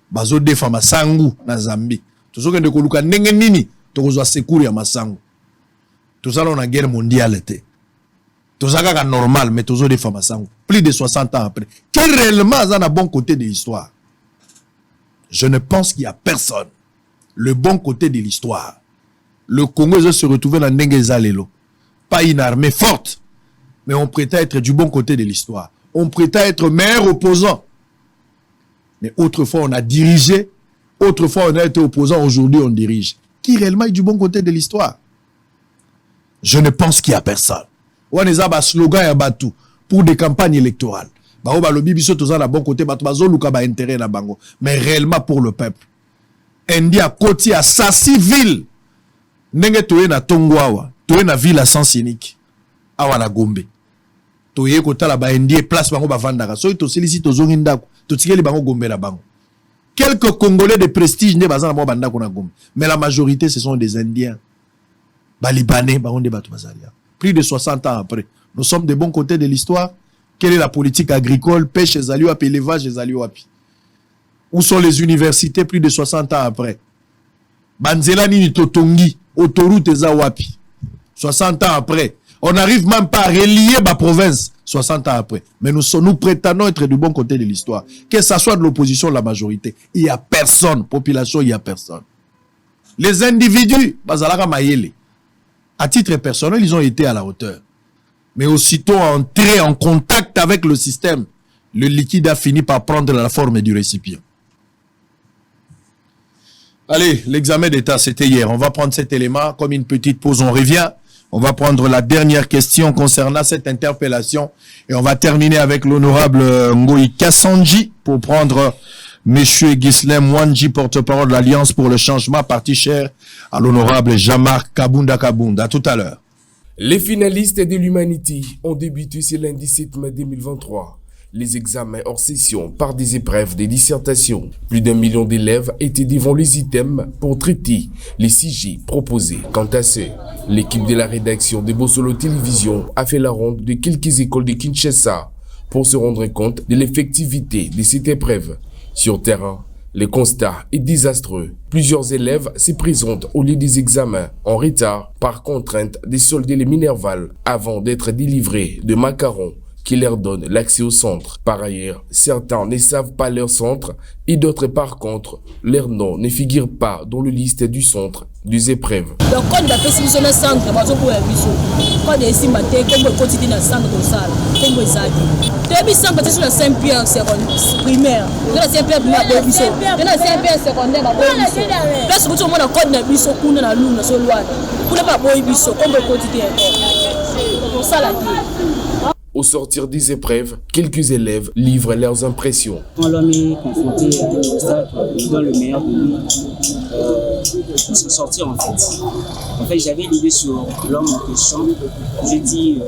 bazo defa masangu na Zambie. Tozoke ndeko luka ndenge nini tokozwa secours ya masangu. Tozala na guerre mondiale te. Tozaka ka normal mais tozo defa masangu. Plus de 60 ans après. Quel réellement zana bon côté de l'histoire? Je ne pense qu'il y a personne. Le bon côté de l'histoire. Le Congo doit se retrouver dans ndenge zalelo. Pas une armée forte, mais on prétend être du bon côté de l'histoire. On prétend être meilleur opposant. Mais autrefois, on a dirigé. Autrefois, on a été opposant. Aujourd'hui, on dirige. Qui réellement est du bon côté de l'histoire? Je ne pense qu'il n'y a personne. On a un slogan à Batou pour des campagnes électorales. Mais réellement pour le peuple. Indi à côté à Sassi ville. Nenge toye na Tongwawa. Toye na ville à Sansinique. Awa na Gombe. Toye kota la ba Indi place bango ba vandaka. So ito silicite ozongi ndako. Totikeli bango Gombe na bango. Quelques Congolais de prestige ne bazana mo bandako na Gombe. Mais la majorité ce sont des Indiens. Ba Libanais bango de batu bazalia. Plus de 60 ans après, nous sommes des bons côtés de l'histoire. Quelle est la politique agricole, pêche ezali wapi, élevage ezali wapi? Où sont les universités plus de 60 ans après? Banzela nini totongi, autoroute eza wapi? 60 ans après. On n'arrive même pas à relier ma province 60 ans après. Mais nous prétendons être du bon côté de l'histoire. Que ce soit de l'opposition ou de la majorité, il n'y a personne. Population, il n'y a personne. Les individus, bazalaka mayele. À titre personnel, ils ont été à la hauteur. Mais aussitôt entré en contact avec le système, le liquide a fini par prendre la forme du récipient. Allez, l'examen d'état, c'était hier. On va prendre cet élément comme une petite pause. On revient. On va prendre la dernière question concernant cette interpellation. Et on va terminer avec l'honorable Ngoï Kassanji pour prendre Monsieur Ghislain Mwanji, porte-parole de l'Alliance pour le changement, parti cher à l'honorable Jean-Marc Kabunda Kabunda. À tout à l'heure. Les finalistes de l'Humanity ont débuté ce lundi 7 mai 2023. Les examens hors session par des épreuves de dissertation. Plus d'1 million d'élèves étaient devant les items pour traiter les sujets proposés. Quant à ce, l'équipe de la rédaction de Bosolo Télévision a fait la ronde de quelques écoles de Kinshasa pour se rendre compte de l'effectivité de cette épreuve. Sur terrain, le constat est désastreux. Plusieurs élèves se présentent au lieu des examens en retard par contrainte de solder les minervales avant d'être délivrés de macarons qui leur donne l'accès au centre. Par ailleurs, certains ne savent pas leur centre et d'autres par contre, leur nom ne figure pas dans le liste du centre des épreuves. Le code de la pessimiste dans le centre, quand il est matin, comme le quotidien dans le centre de salle, comme les amis. Depuis ça, c'est sur la Saint-Pierre primaire. Dans la Saint-Pierre primaire, dans la Saint-Pierre secondaire, là, c'est pour tout le monde le code de la biso, pour la lune, sur le loin. Pour ne pas boire biso, comme le quotidien. C'est pour ça la vie. Au Au sortir des épreuves, quelques élèves livrent leurs impressions. Quand l'homme est confronté à un obstacle, il donne le meilleur de lui pour se sortir en fait. En fait, j'avais l'idée sur l'homme en question. J'ai dit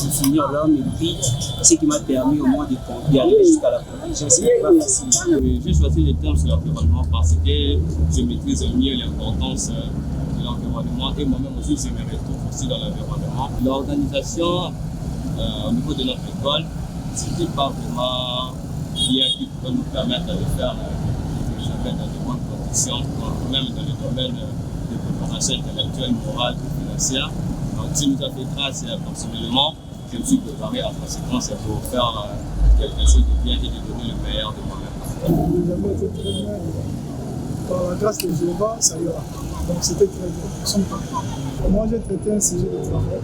définir l'homme et puis ce qui m'a permis au moins d'y arriver jusqu'à la conclusion. C'est pas facile. J'ai choisi le terme sur l'environnement parce que je maîtrise mieux l'importance de l'environnement et moi-même aussi je me retrouve aussi dans l'environnement. L'organisation au niveau de notre école, c'était pas vraiment bien qui pouvait nous permettre de faire ce que j'appelle dans de bonnes conditions, même dans le domaine de préparation intellectuelle, morale et financière. Donc, si nous a fait grâce personnellement, je me suis préparé à conséquence pour faire quelque chose de bien et de donner le meilleur de moi-même. Par la grâce de Jéhovah, ça ira. Donc c'était très bien. Moi j'ai traité un sujet de travail.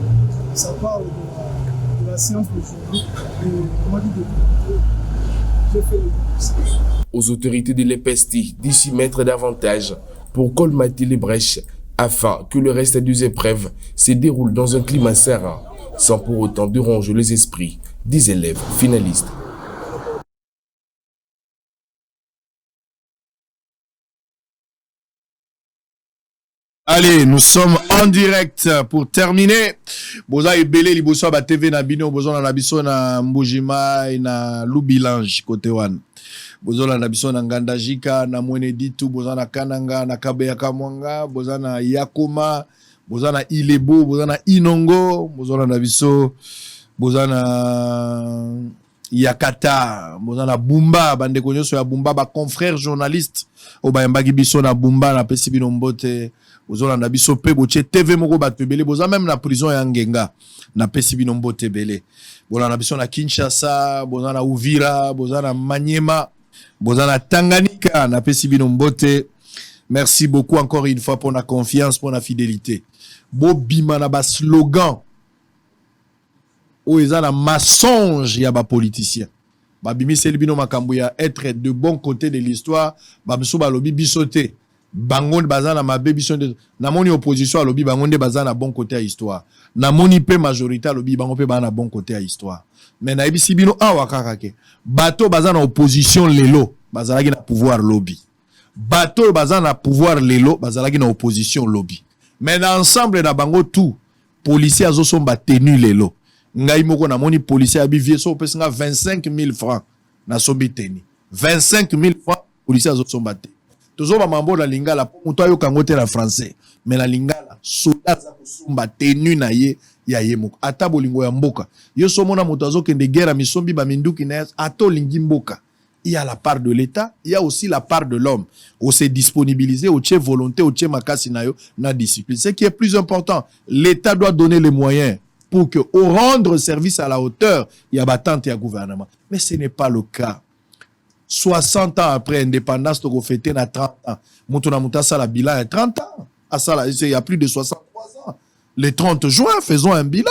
Ça parle de la science d'aujourd'hui et comment dire j'ai fait le aux autorités de l'EPST d'y s'y mettre davantage pour colmater les brèches afin que le reste des épreuves se déroule dans un climat serein sans pour autant déranger les esprits des élèves finalistes. Allez, nous sommes en direct pour terminer. Boza ebele liboso ba TV na bino bozo na biso na Mbujima na Lubilange côté wan. Bozo na biso na Ngandajika na Mweneditu bozo na Kananga na Kabeya Kamwanga bozo na Yakoma bozo na Ilebo bozo na Inongo bozo na biso bozo na Yakata bozo na Bumba bande konyoso ya Bumba ba confrère journaliste o ba mbaki biso na Bumba na pesi bino mbote. Bozolanda biso pe boche TV moko batebele boza même na prison ya Ngenga na pesi bino mbote belé bolanda biso na Kinshasa boza na Uvira boza na Maniema boza na Tanganyika na pesi bino mbote. Merci beaucoup encore une fois pour la confiance, pour la fidélité. Bobima na ba slogan o eza na mensonge ya ba politicien ba bimi selbino makambo ya être de bon côté de l'histoire ba biso ba lobi bisoté bangonde bazana mabe biso na moni opposition alobi bangonde bazana bon côté à histoire na moni pe majorité alobi bango pe bana bon côté à histoire mais na ebisi bino awa kakake bato bazana opposition lelo bazalaki na pouvoir lobby bato bazana pouvoir lelo bazalaki na opposition lobby mais na ensemble na bango tout policier azo somba tenu lelo ngai moko na moni policier abi vie so pesinga 25 000 francs na sombi tenu 25 000 francs policier azo somba tenu. Toujours mambo na lingala pour toi yo kangote na français mais na lingala soldat za kusumba tenu na ye ya yemoko ata bolingo ya mboka yo somona moto azokende guerre misombi ba minduki na ato lingi mboka. Il y a la part de l'État, il y a aussi la part de l'homme. On s'est disponibilisé, on tient volonté, on tient makasi na yo na discipline. Ce qui est plus important, l'État doit donner les moyens pour que au rendre service à la hauteur, il y a battante et un gouvernement. Mais ce n'est pas le cas. 60 ans après l'indépendance, on a fêté 30 ans. Moutona Moutassa la bilan est 30 ans. Il y a plus de 63 ans. Le 30 juin, faisons un bilan.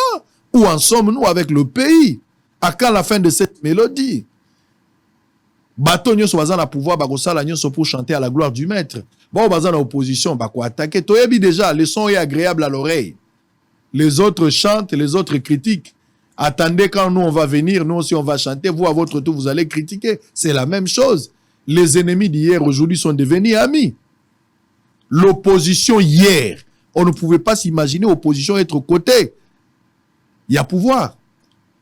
Où en sommes-nous avec le pays? À quand la fin de cette mélodie? Bato nyo so bazana pouvoir bakosala nyo so pour chanter à la gloire du maître. Bon bazana opposition bako attaquer. Toyebi déjà, le son est agréable à l'oreille. Les autres chantent, les autres critiquent. Attendez quand nous on va venir, nous aussi on va chanter, vous à votre tour vous allez critiquer. C'est la même chose. Les ennemis d'hier aujourd'hui sont devenus amis. L'opposition hier, on ne pouvait pas s'imaginer l'opposition être aux côtés. Il y a pouvoir.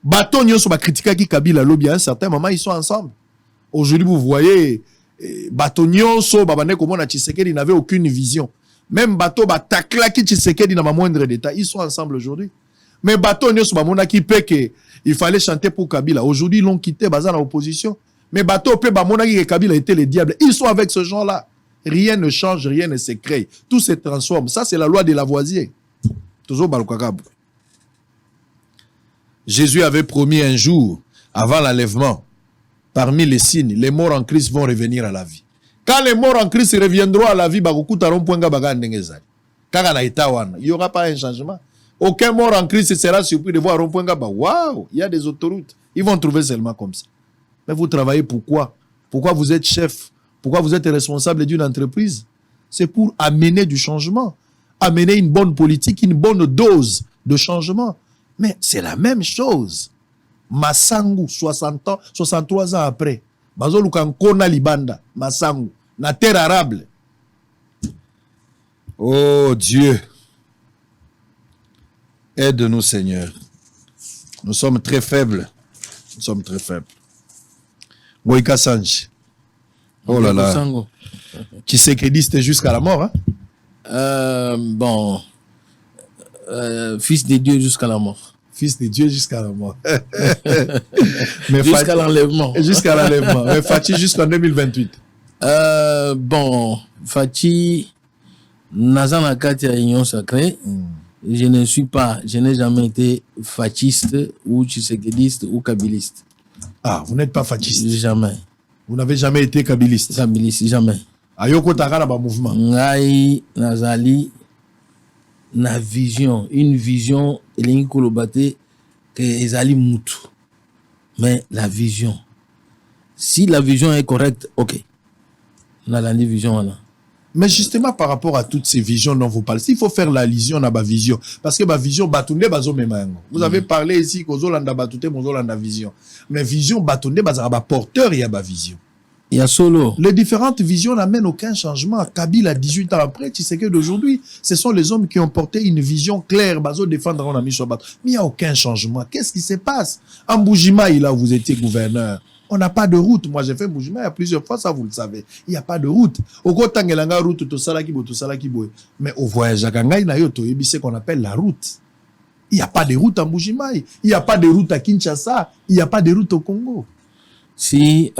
Baton nyo so ba critiquer qui Kabila lobby à un certain moment ils sont ensemble. Aujourd'hui vous voyez baton nyo so babane comme na Tshisekedi n'avait aucune vision. Même bateau batakla qui Tshisekedi na moindre détail, ils sont ensemble aujourd'hui. Mais bateau nyos bamona qui peut que il fallait chanter pour Kabila. Aujourd'hui, ils l'ont quitté, bazar en opposition. Mais bateau peut bamona qui Kabila était le diable. Ils sont avec ce genre-là. Rien ne change, rien ne se crée. Tout se transforme. Ça, c'est la loi de Lavoisier. Toujours balkwakab. Jésus avait promis un jour, avant l'enlèvement, parmi les signes, les morts en Christ vont revenir à la vie. Quand les morts en Christ reviendront à la vie, il n'y aura pas un changement. Aucun mort en Christ sera surpris de voir Rond-Point Gaba. Waouh, il y a des autoroutes. Ils vont trouver seulement comme ça. Mais vous travaillez pourquoi? Pourquoi vous êtes chef? Pourquoi vous êtes responsable d'une entreprise? C'est pour amener du changement. Amener une bonne politique, une bonne dose de changement. Mais c'est la même chose. Masangu 60 ans 63 ans après bazo luka nkona libanda Masangu na terre arable. Oh Dieu, aide-nous Seigneur. Nous sommes très faibles. Nous sommes très faibles. Moïka Sanji. Oh là là. Qui s'écrédiste jusqu'à la mort, hein? Bon. Fils de Dieu jusqu'à la mort. Fils de Dieu jusqu'à la mort. Jusqu'à l'enlèvement. Jusqu'à l'enlèvement. Mais Fachi jusqu'en 2028. Bon, Fachi, Nazana Katia Union Sacrée, je n'ai jamais été fachiste ou tshisekidiste ou kabiliste. Ah, vous n'êtes pas fachiste? Jamais. Vous n'avez jamais été kabiliste? Kabiliste, jamais. Ayoko Takara ba mouvement. Ngai, Nazali, na vision, une vision, elingi kolobate, que ezali mutu. Mais la vision, si la vision est correcte, ok. On a la vision, là. Mais justement, par rapport à toutes ces visions dont vous parlez, il faut faire l'allusion à ma vision. Parce que ma vision, batunde bazo memango. Vous avez parlé ici qu'aux Olanda batute, mon Olanda vision. Mais vision, batunde bazaraba porteur, il y a ma vision. Il y a solo. Les différentes visions n'amènent aucun changement. Kabila, 18 ans après, tu sais que d'aujourd'hui, ce sont les hommes qui ont porté une vision claire. Bazo défendre on a mis sur bateau. Mais il n'y a aucun changement. Qu'est-ce qui se passe? En Boujima, là où vous étiez gouverneur, on n'a pas de route. Moi, j'ai fait Boujima il y a plusieurs fois, ça vous le savez. Il n'y a pas de route. Au côté de route, tout ça qui boit. Mais au voyage à Gangaï, il y a ce qu'on appelle la route. Il n'y a pas de route en Boujima. Il n'y a pas de route à Kinshasa. Il n'y a pas de route au Congo. Si,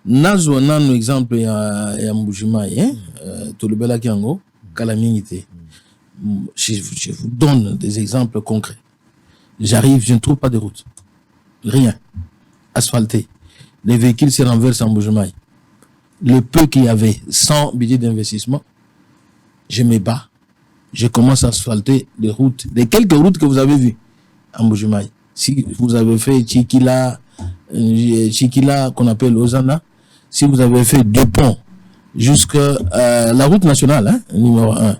nazo nano exemple ya Mbujima, Tolubela Kiango, Kalamingite. Je vous donne des exemples concrets. J'arrive, je ne trouve pas de route. Rien. Asphalté. Les véhicules se renversent en Mbujima. Le peu qu'il y avait, sans budget d'investissement, je me bats. Je commence à asphalter les routes, les quelques routes que vous avez vues en Mbujima. Si vous avez fait Chikila, qu'on appelle Ozana, si vous avez fait deux ponts jusqu'à la route nationale, hein, numéro 1.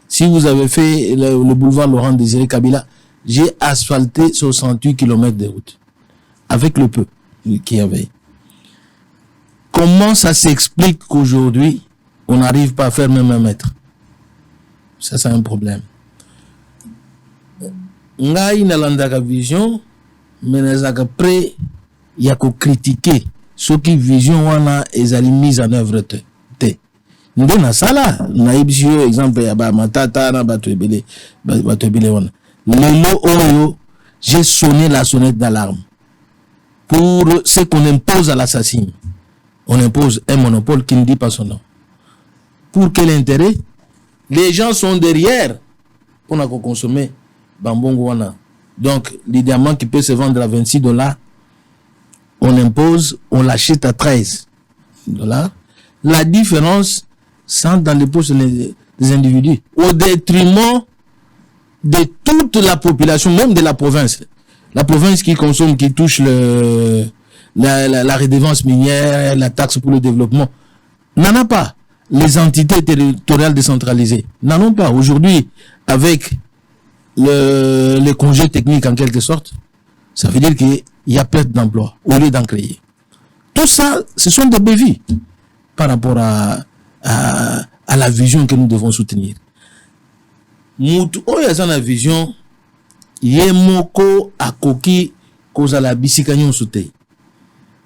Si vous avez fait le boulevard Laurent Désiré Kabila, j'ai asphalté 68 km de route. Avec le peu qu'il y avait. Comment ça s'explique qu'aujourd'hui, on n'arrive pas à faire même 1 mètre? Ça, c'est un problème. Ngai nalandaka vision, mais nazaka prêt, il y a qu'à critiquer ce qui vision wana ezali mise en œuvre te. Nde na sala, na ibisio exemple ya ba matata na bato ebele wana. Lelo oyo, j'ai sonné la sonnette d'alarme pour ce qu'on impose à l'assassin. On impose un monopole qui ne dit pas son nom. Pour quel intérêt? Les gens sont derrière pour consommer bambongo wana. Donc, les diamants qui peut se vendre à $26, on impose, on l'achète à $13. La différence, c'est dans les poches des individus, au détriment de toute la population, même de la province. La province qui consomme, qui touche la redevance minière, la taxe pour le développement, n'en a pas. Les entités territoriales décentralisées n'en ont pas. Aujourd'hui, avec les congés techniques en quelque sorte, ça veut dire qu'il y a perte d'emploi au lieu d'en créer. Tout ça, ce sont des bévis par rapport à la vision que nous devons soutenir. Mutu oya zana vision yemoko akoki kozala bisika nyonso te.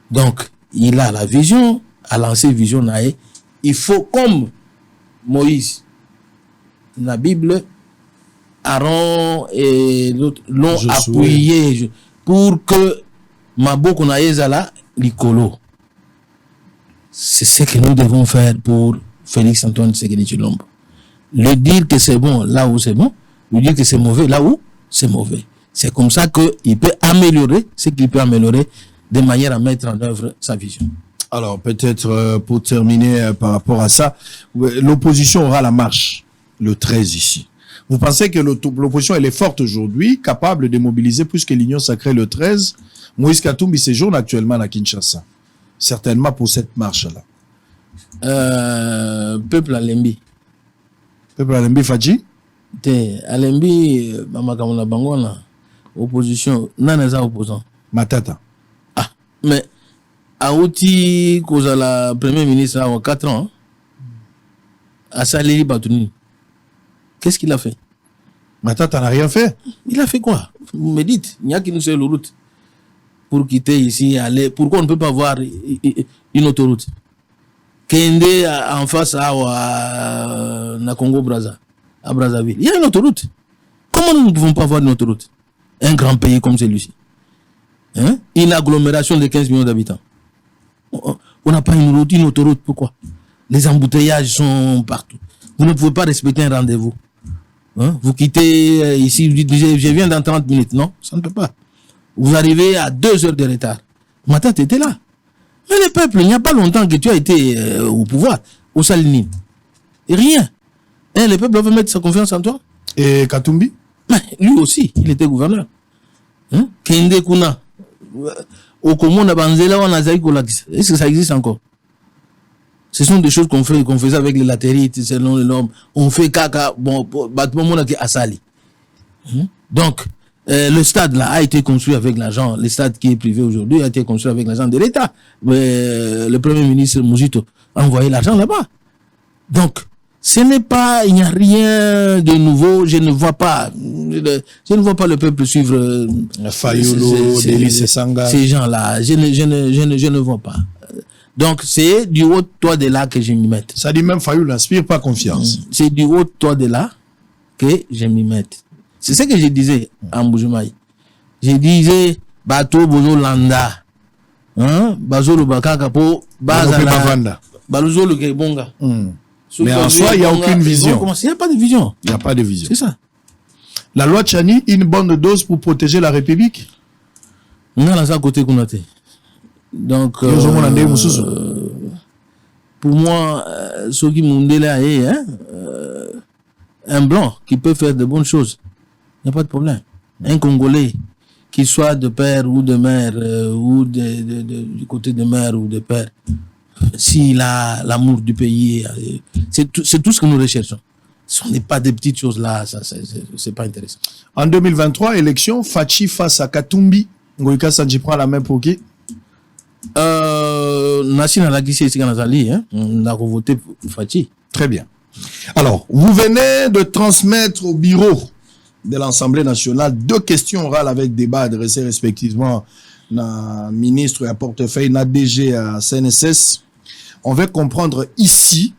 Donc, il a la vision, a lancé vision nae. Il faut comme Moïse, la Bible, Aaron et l'autre l'ont appuyé pour que Maboko Naezala l'icolo. C'est ce que nous devons faire pour Félix Antoine Tshisekedi Tshilombo. Le dire que c'est bon là où c'est bon, lui dire que c'est mauvais là où c'est mauvais. C'est comme ça qu'il peut améliorer ce qu'il peut améliorer de manière à mettre en œuvre sa vision. Alors peut-être pour terminer par rapport à ça, l'opposition aura la marche le 13 ici. Vous pensez que l'opposition elle est forte aujourd'hui, capable de mobiliser plus que l'Union sacrée le 13? Moïse Katumbi séjourne actuellement à Kinshasa. Certainement pour cette marche-là. Peuple Alembi. Peuple Alembi Fadji? Alembi, Mama Kamuna Bangona. opposition, non, opposant. Matata. Ah, mais, Aouti, cause à la Premier ministre, à 4 ans, à Saleri Batouni, qu'est-ce qu'il a fait? Matata n'a rien fait. Il a fait quoi? Vous me dites, il n'y a qu'une seule route pour quitter ici, aller. Pourquoi on ne peut pas avoir une autoroute? Kende en face à Congo Brazza, à Brazzaville. Il y a une autoroute. Comment nous ne pouvons pas avoir une autoroute? Un grand pays comme celui-ci. Hein? Une agglomération de 15 millions d'habitants. On n'a pas une autoroute. Pourquoi? Les embouteillages sont partout. Vous ne pouvez pas respecter un rendez-vous. Hein? Vous quittez ici, vous dites, je viens dans 30 minutes. Non, ça ne peut pas. Vous arrivez à 2 heures de retard. Matin, tu étais là. Mais le peuple, il n'y a pas longtemps que tu as été au pouvoir, au Salinine. Et rien. Hein, le peuple veut mettre sa confiance en toi. Et Katumbi? Mais lui aussi, il était gouverneur. Hein? Kende Kuna. Au Comon, est-ce que ça existe encore? Ce sont des choses qu'on faisait avec les latérites, selon les normes. On fait caca, bon, à Sali. Donc, le stade là a été construit avec l'argent, le stade qui est privé aujourd'hui a été construit avec l'argent de l'État. Le Premier ministre Mouzito a envoyé l'argent là-bas. Donc, ce n'est pas, il n'y a rien de nouveau, je ne vois pas le peuple suivre Fayolo, Délice Sanga. Ces gens-là, je ne vois pas. Donc, c'est du haut toit de là que je m'y mette. Ça dit même Fayou n'inspire pas confiance. C'est du haut toit de là que je m'y mette. C'est ce que je disais en Boujoumaï. Je disais, Bato Bozo Landa. Hein? Bazo Lubakaka po Bazana. Baluzo Lukebonga. Mais en soi, il n'y a aucune vision. Il n'y a pas de vision. Il n'y a pas de vision. C'est ça. La loi Tchani, une bonne dose pour protéger la République? On a ça côté Kounate. Donc, pour moi, ce qui m'ont là est un blanc qui peut faire de bonnes choses. Il n'y a pas de problème. Un Congolais, qu'il soit de père ou de mère, ou du côté de mère ou de père, s'il a l'amour du pays, c'est tout ce que nous recherchons. Ce n'est pas des petites choses là, ça c'est pas intéressant. En 2023, élection, Fachi face à Katumbi. Ngoïka Sanji prend la main pour qui? Nassina Lagisi et Nazali, on a voté pour Fachi. Très bien. Alors, vous venez de transmettre au bureau de l'Assemblée nationale 2 questions orales avec débat adressées respectivement à ministre et à portefeuille, à DG à CNSS. On va comprendre ici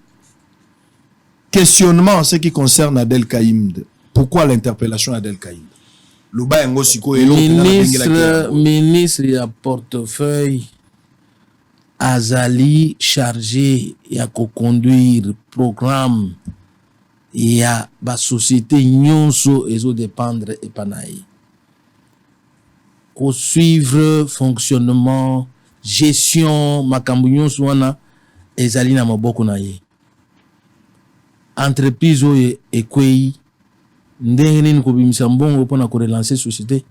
questionnement en ce qui concerne Adel Kaïmde. Pourquoi l'interpellation d'Adel Kaïmde? Ministre et à portefeuille Azali chargé et à co-conduire programme et à la société nyonso et dépendre et panaï. Au suivre fonctionnement, gestion, makambu nyonso wana ezali na maboko na ye. Entreprise et kwei ndenge nini kobimisa mbongo pona ko relancer société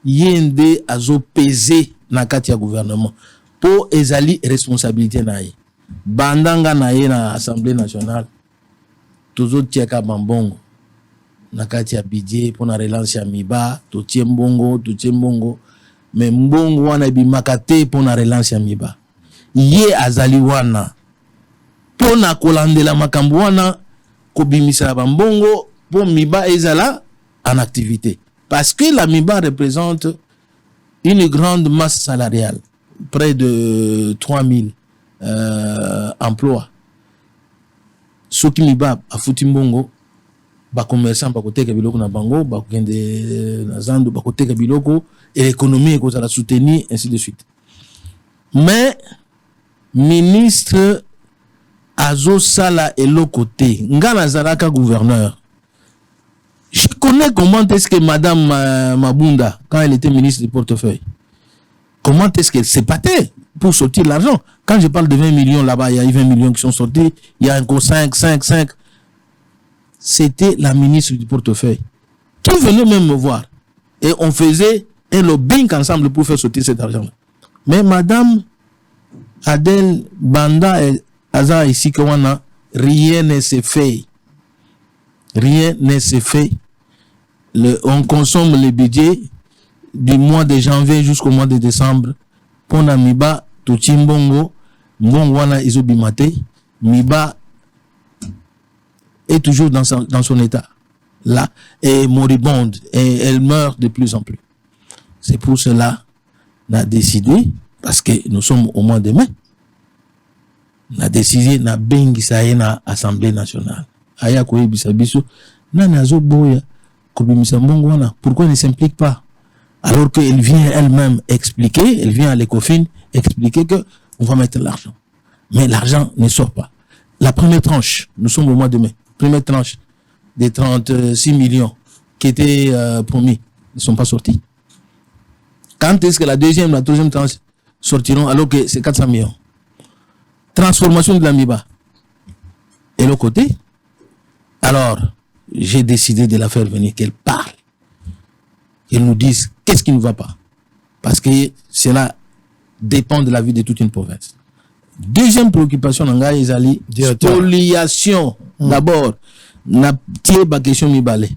yende azo peser na kati ya gouvernement po ezali responsabilité na ye. Bandanga na ye na Assemblée nationale tozo tiaka mbongo na kati ya budget pona relance ya miba to tie mbongo mais mbongo wana bimaka te pona relance ya miba ye azali wana pona kolandela makambo wana kobimisa mbongo pour miba ezala en activité parce que la miba représente une grande masse salariale, près de 3000 emplois. Ce qui miba a foutu mbongo ba commerçant ba côté biloko na bango ba kende na zando ba côté biloko et l'économie ko la soutenir ainsi de suite. Mais ministre Azo Sala et l'autre côté, Ngana Zaraka gouverneur. Je connais comment est-ce que Madame Mabunda, quand elle était ministre du portefeuille, comment est-ce qu'elle s'est battue pour sortir l'argent. Quand je parle de 20 millions là-bas, il y a eu 20 millions qui sont sortis, il y a encore 5. C'était la ministre du portefeuille qui venait même me voir. Et on faisait un lobbying ensemble pour faire sortir cet argent-là. Mais Madame Adel Banda et Aza ici, rien ne s'est fait. Rien ne s'est fait. On consomme le budget du mois de janvier jusqu'au mois de décembre, pendant Miba, Tuchimbongo, Mbongwana Izobimate, Miba est toujours dans son état. Là, et moribonde, et elle meurt de plus en plus. C'est pour cela qu'on a décidé, parce que nous sommes au mois de mai, on a décidé na bengisaye na Assemblée nationale. Aya koye bisabiso, na nazo boya, kobimisa mbongwana. Pourquoi elle ne s'implique pas? Alors qu'elle vient elle-même expliquer, elle vient à l'ECOFIN expliquer que on va mettre l'argent. Mais l'argent ne sort pas. La première tranche, nous sommes au mois de mai, première tranche des 36 millions qui étaient promis, ne sont pas sortis. Quand est-ce que la deuxième, la troisième tranche sortiront alors que c'est 400 millions? Transformation de la MIBA. Et l'autre côté, alors, j'ai décidé de la faire venir, qu'elle parle. Qu'elle nous dise qu'est-ce qui ne va pas. Parce que cela dépend de la vie de toute une province. Deuxième préoccupation, spoliation. D'abord, na tie ba question mibale.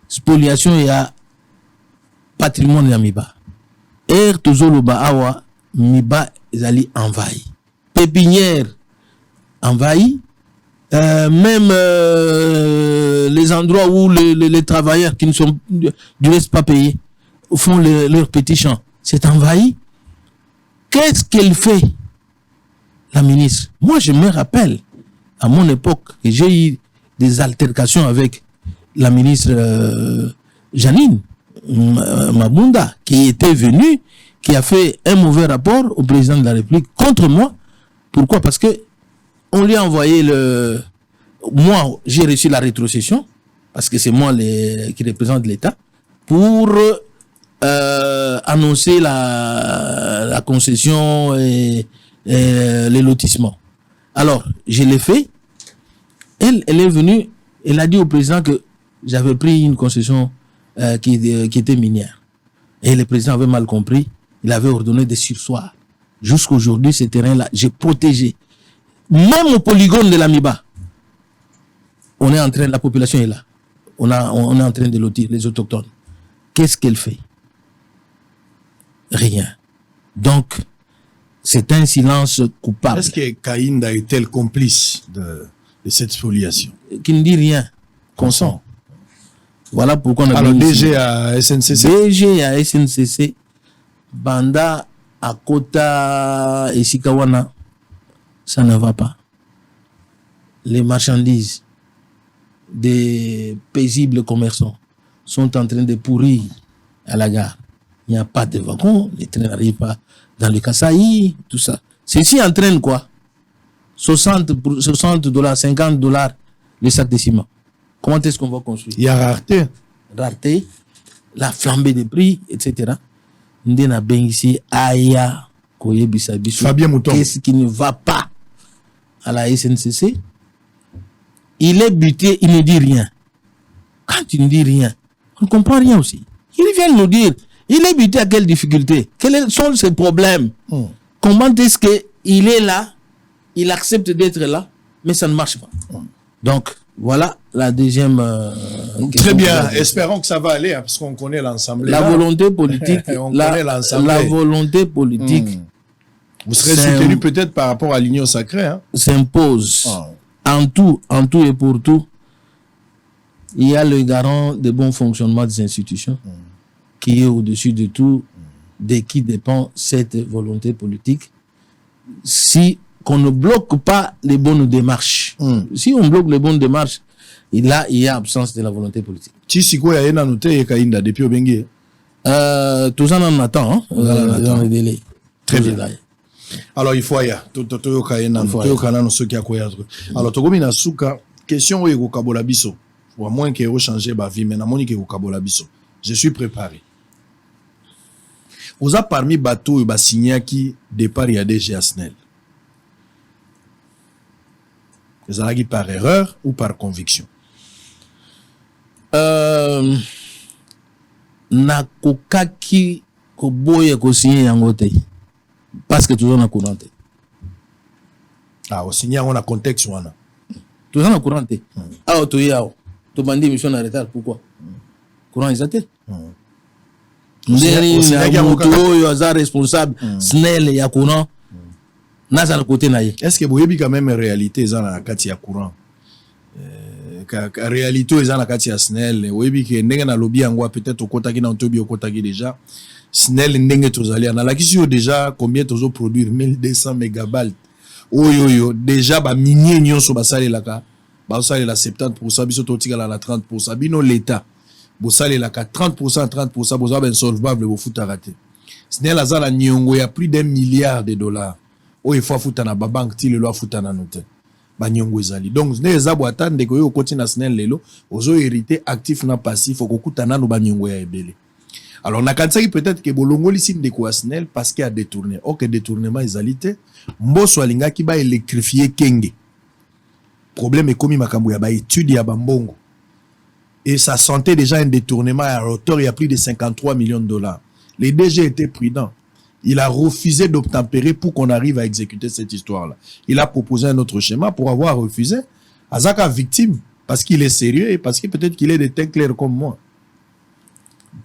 Spoliation ya patrimoine ya miba. Tozoloba awa miba ezali envahi. Pépinière envahi. Même les endroits où les travailleurs qui ne sont du reste pas payés font leurs petits champs. C'est envahi. Qu'est-ce qu'elle fait, la ministre? Moi, je me rappelle, à mon époque, que j'ai eu des altercations avec la ministre Janine Mabunda, qui était venue, qui a fait un mauvais rapport au président de la République contre moi. Pourquoi? Parce que on lui a envoyé moi, j'ai reçu la rétrocession, parce que c'est moi qui représente l'État, pour annoncer la concession et les lotissements. Alors, je l'ai fait. Elle est venue, elle a dit au président que j'avais pris une concession qui était minière. Et le président avait mal compris. Il avait ordonné des sursoirs. Jusqu'aujourd'hui, ce terrain-là, j'ai protégé. Même au polygone de la MIBA, on est en train, la population est là. On est en train de lotir les autochtones. Qu'est-ce qu'elle fait? Rien. Donc, c'est un silence coupable. Est-ce que Kaïnda est-elle complice de cette spoliation? Qui ne dit rien, consent. Voilà pourquoi on a... Alors, DG à SNCC. DG à SNCC, Banda, Akota et Sikawana, ça ne va pas. Les marchandises des paisibles commerçants sont en train de pourrir à la gare. Il n'y a pas de wagons, les trains n'arrivent pas dans le Kasaï, tout ça. Ceci entraîne quoi? 60 $, 50 $ le sac de ciment. Comment est-ce qu'on va construire? Il y a rareté. Rareté, la flambée des prix, etc. Ndena Bengisi, Aya, Koye Bissabiso. Fabien Mouton. Qu'est-ce qui ne va pas à la SNCC? Il est buté, il ne dit rien. Quand il ne dit rien, on ne comprend rien aussi. Il vient nous dire, il est buté à quelle difficulté? Quels sont ses problèmes? Comment est-ce qu'il est là? Il accepte d'être là, mais ça ne marche pas. Donc, voilà la deuxième... Très bien, espérons que ça va aller, hein, parce qu'on connaît l'ensemble. La volonté politique, la volonté politique... Vous serez soutenu peut-être par rapport à l'Union sacrée. Hein? S'impose. En tout et pour tout, il y a le garant de bon fonctionnement des institutions qui est au-dessus de tout, de qui dépend cette volonté politique. Si qu'on ne bloque pas les bonnes démarches, si on bloque les bonnes démarches, là, il y a absence de la volonté politique. Chisiko ya yena noté Kaïnda depuis Obengi. Tout ça on attend, dans le délai. Très bien. Alors il faut ya alors tokomi na suka question oyo kokabola biso ou à moins que changer ba vie mais na moni ke kokabola biso. Je suis préparé. Vous a parmi bateau ba signaki départ ya DG Asnel. Vous avez par erreur ou par conviction? Na kokaki ko boye ko signer yango te. Parce que tout le monde a courant. Ah, au signal, on a contexte. Tout le monde a courant. Ah, tu y as. Tu m'as dit mission en retard. Pourquoi? Courant, ils étaient. ndeni na moto oyo aza responsable SNEL ya courant naza na côté na ye. Est-ce que boyebi quand même réalité eza na kati ya courant réalité eza na kati ya SNEL oyebi ke ndenge na lobby yango peut-être okotaki na ntobi okotaki déjà SNEL ndenge tozali na lakisi yo déjà combien tozo produire 1200 mégabytes oyo déjà ba minier nyonso basalelaka basalela 70% biso totikala na 30% bino l'état bosalelaka 30% boza ben solvable bofuta raté SNEL azala nyongo ya plus d'1 milliard de dollars oyo faut futa na ba banque ti lelo afuta na note ba nyongo ezali donc ne ezabo atande ko yo koti na SNEL lelo ozo hériter actif na passif okokuta nanu ba nyongo ya ebele. Alors na kansaki peut-être que bolongoli sim de ko SNEL parce qu'il a détourné OK détournement ezalité mboso alinga ki ba électrifier kenge problème ekomi makambo ya ba étude ya bambongo et ça sentait déjà un détournement à hauteur il y a plus de 53 millions de dollars. Les DG étaient prudents. Il a refusé d'obtempérer pour qu'on arrive à exécuter cette histoire-là. Il a proposé un autre schéma pour avoir refusé. Azaka victime parce qu'il est sérieux et parce que peut-être qu'il est de teint clair comme moi.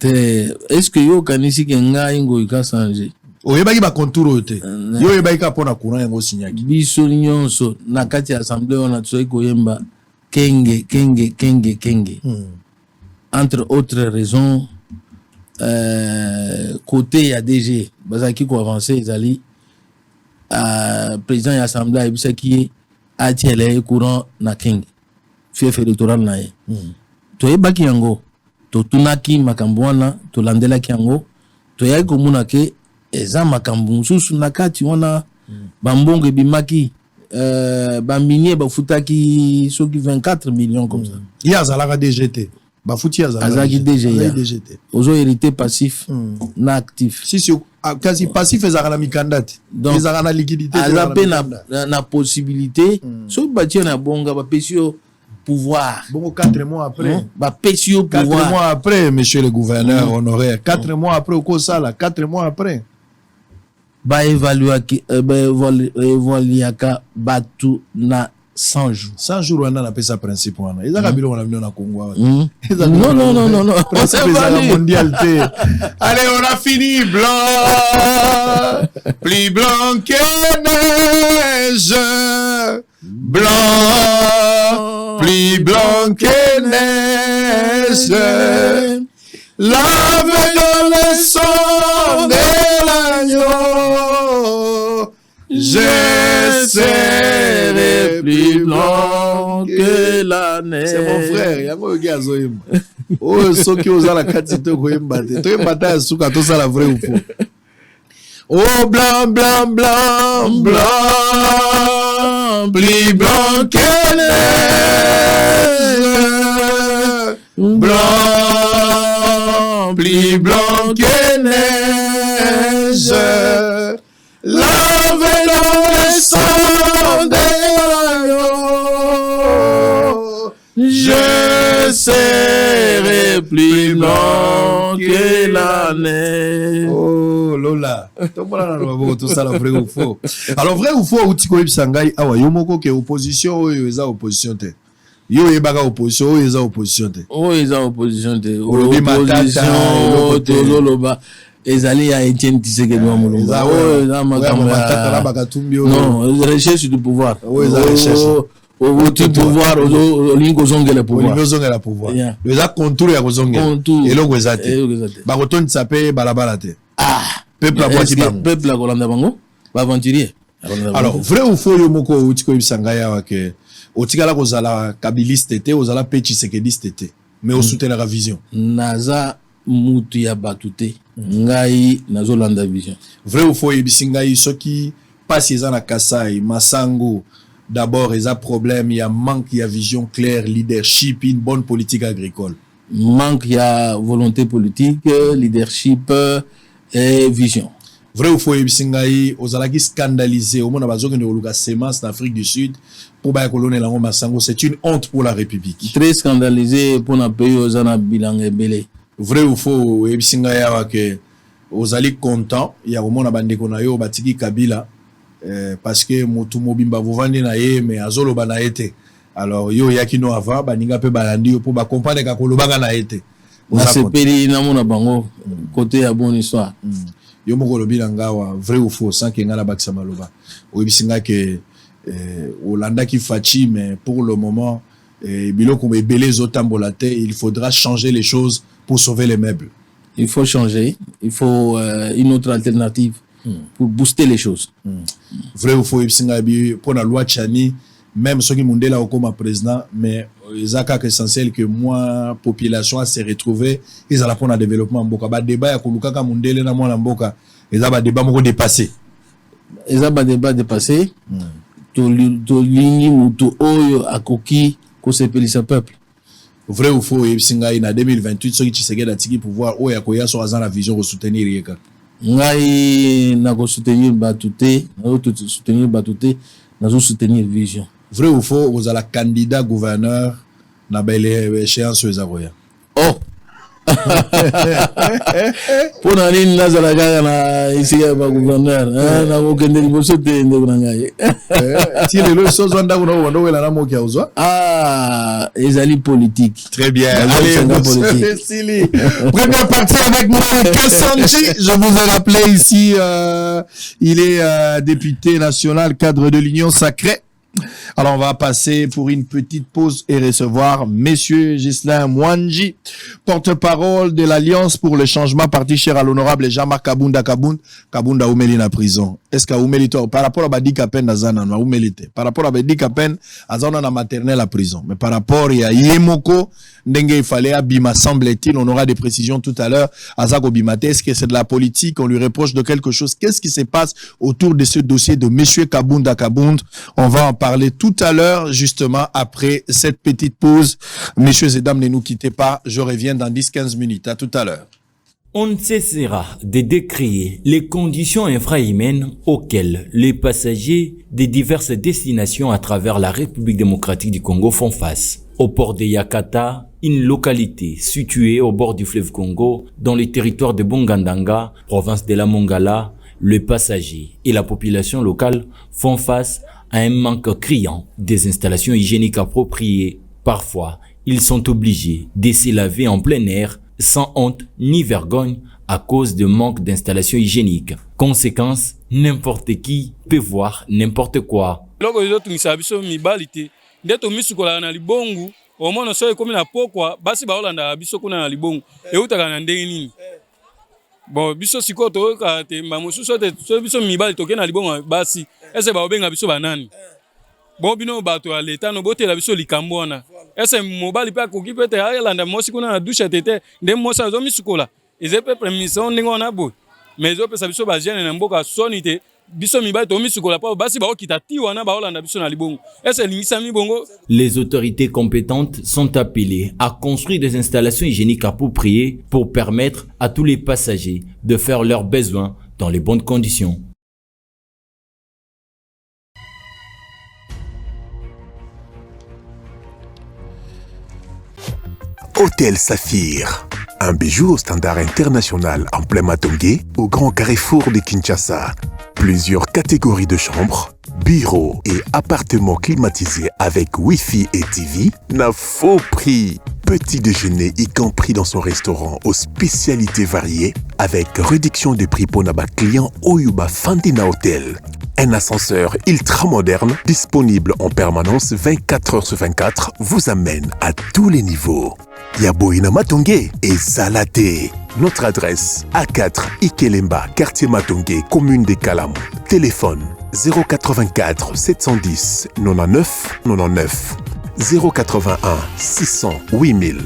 Est-ce que yo kanisi kenga ingo ika changer? Oyebaki ba contour ote. Yo yebaki ka pona courant yango signaki. Biso nyonso na kati ya assemblée on tsoyi koyemba kenge. Entre autres raisons côté ya DG bazaki ko avancer ezali président de l'Assemblée ebisa ki atiele courant na kenge fief électoral na ye toyebaki yango totunaki makambo wana tolandelaki yango toyaki komona ke eza makambo mosusu na kati wana bambongo ebimaki baminier bafutaki soki 24 millions comme ça il y a zalaka DGT bafuti azaki DGT ozo hérité passif na actif si quasi passif ezaka na mikandate ezaka na liquidité azape na possibilité so bati na bonga ba pesio pouvoir bon 4 mois après ba pesio pouvoir 4 mois après monsieur le gouverneur honoraire 4 mois après au sala 4 mois après ba évaluaka batu na 100 jours. 100 jours, on a appelé ça principe. On a dit on a venu au Congo. Non. Principe mondialité. Allez, on a fini. Blanc. Plus blanc que neige. Blanc. Plus blanc que neige. Lave dans le sang de l'agneau. Je serai plus blanc que la neige. C'est mon frère. Yango yogi azoyemba. Oh, soki ozala kati to koyemba te. To yemba ta suka to sala vrai ou faux. Oh, blanc, blanc, blanc, blanc, plus blanc que neige. Blanc, plus blanc que neige. Lave dans le sang de l'agneau. Je serai plus blanc que la neige. Oh Lola. Tout ça la vrai ou faux. Alors vrai ou faux outiko ibisangai awa yomoko ke opposition oyo eza opposition te. Yo yebaka opposition oyo eza opposition te. Oyo eza opposition te. Opposition tozoloba. Ezali ya Etienne Tshisekedi wa Mulumba. Non, recherche du pouvoir. Oui, la recherche. Au pouvoir, au lingo zongela pouvoir. Au zongela pouvoir. Les a contour ya zongela. Et logo ezate. Ba koton tsape balabala te. Ah, peuple aboiti bango. Peuple la kolanda bango. Ba aventurier. Alors, vrai ou faux yo moko utiko ibisanga ya wa ke otikala kozala kabiliste te, ozala pe Tshisekediste te. Mais au soutien la vision. Naza mutu ya batute. Ngai nazolanda vision. Vrai ou faux ibisingai soki passe eza na Kasai Masango d'abord eza problème il y a manque il y a vision claire leadership une bonne politique agricole. Manque il y a volonté politique leadership et vision. Vrai ou faux ibisingai ozalaki scandalisé au monde bazonga de oluka semence en Afrique du Sud pour ba colonel lango Masango c'est une honte pour la République. Très scandalisé pour na pays ozana bilan ebele. Vrai ou faux ebisinga ya que ozali content ya komona bandeko na yo batiki Kabila parce que motu mobimba vovandi na ye mais azoloba na ete alors yo yakino ava baninga pe balandi yo po ba comprendre ka kolobanga na ete Na sepeli na mona bango côté ya bonne histoire. Yo moko lobi ngawa vrai ou faux sans que ngala bakisa maloba. Oyebisinga que Olanda qui fachi mais pour le moment biloko mbele zotambola te, il faudra changer les choses pour sauver les meubles. Il faut changer, il faut une autre alternative pour booster les choses. Vrai ou faux oyebisinga bi pour la loi Tchani même ceux qui Mundela au comme président mais Zaka que essentiel que moi population se retrouver ils allaient pour le développement mboka ba débat ya koluka ka Mundele na mwana mboka ils ba débat moko dépassé débat dépassé to lingi mutu oyo akoki ko sepelisa peuple. Vrai ou faux yebisinga ina 2028 ceux qui Tshisekedi atiki pouvoir oyo akoya so azana vision ko soutenir yeka ngai na ko soutenir batute na soutenir vision. Vrai ou faux, vous avez la candidat gouverneur na belle échéance aux Aroya. Oh! Pour nani nazala kaka na ici ya gouverneur, na okende liboso te ndeko na ngai. Ti lelo so zonda kuna wando wela na moki auzwa. Ah, ezali politique. Très bien. Allez, politique. Première partie avec Moïka Sanji. Je vous ai rappelé ici, il est député national, cadre de l'Union Sacrée. Alors on va passer pour une petite pause et recevoir Monsieur Ghislain Mwanji, porte-parole de l'Alliance pour le changement, parti cher à l'honorable Jean-Marc Kabunda Oumeli na prison. Est-ce qu'à Oumeli par rapport à Badi Kapen à Zana na Oumeli par rapport à Badi Kapen à Zana na maternelle à prison, mais par rapport à Yemoko Ndenge il fallait Abima, semble-t-il, on aura des précisions tout à l'heure. Azako Bimate, est-ce que c'est de la politique? On lui reproche de quelque chose. Qu'est-ce qui se passe autour de ce dossier de Monsieur Kabunda Kabound? On va en parler tout à l'heure, justement, après cette petite pause. Messieurs et dames, ne nous quittez pas. Je reviens dans 10-15 minutes. À tout à l'heure. On ne cessera de décrire les conditions infrahumaines auxquelles les passagers des diverses destinations à travers la République démocratique du Congo font face. Au port de Yakata, une localité située au bord du fleuve Congo, dans le territoire de Bongandanga, province de la Mongala, les passagers et la population locale font face à un manque criant des installations hygiéniques appropriées. Parfois, ils sont obligés de se laver en plein air sans honte ni vergogne à cause de manque d'installations hygiéniques. Conséquence, n'importe qui peut voir n'importe quoi. Ndeto misukola na libongo omona so ekomi na pokwa basi baolanda biso kuna na libongo eutaka na ndenge nini bon biso sikoto ka te mamususu te so biso mibali toke na libongo basi ese baobenga biso banani bon bino bato ya leta no botela biso likambo wana ese mobali pa koki pete ayelanda mosi kuna na douche tete nde mosa zo misukola ezepe permission ndenge wana boy mais zo pesa biso ba jeune na mboka soni te. Les autorités compétentes sont appelées à construire des installations hygiéniques appropriées pour permettre à tous les passagers de faire leurs besoins dans les bonnes conditions. Hôtel Saphir, un bijou au standard international en plein Matongé, au grand carrefour de Kinshasa. Plusieurs catégories de chambres, bureaux et appartements climatisés avec Wi-Fi et TV n'a faux prix. Petit déjeuner y compris dans son restaurant aux spécialités variées avec réduction des prix pour naba clients Oyuba Fandina Hotel. Un ascenseur ultra moderne disponible en permanence 24 heures sur 24 vous amène à tous les niveaux. Yaboina Matongé et Salaté. Notre adresse A4 Ikelemba, quartier Matongé, commune des Kalam. Téléphone 084 710 99 99 081 600 8000.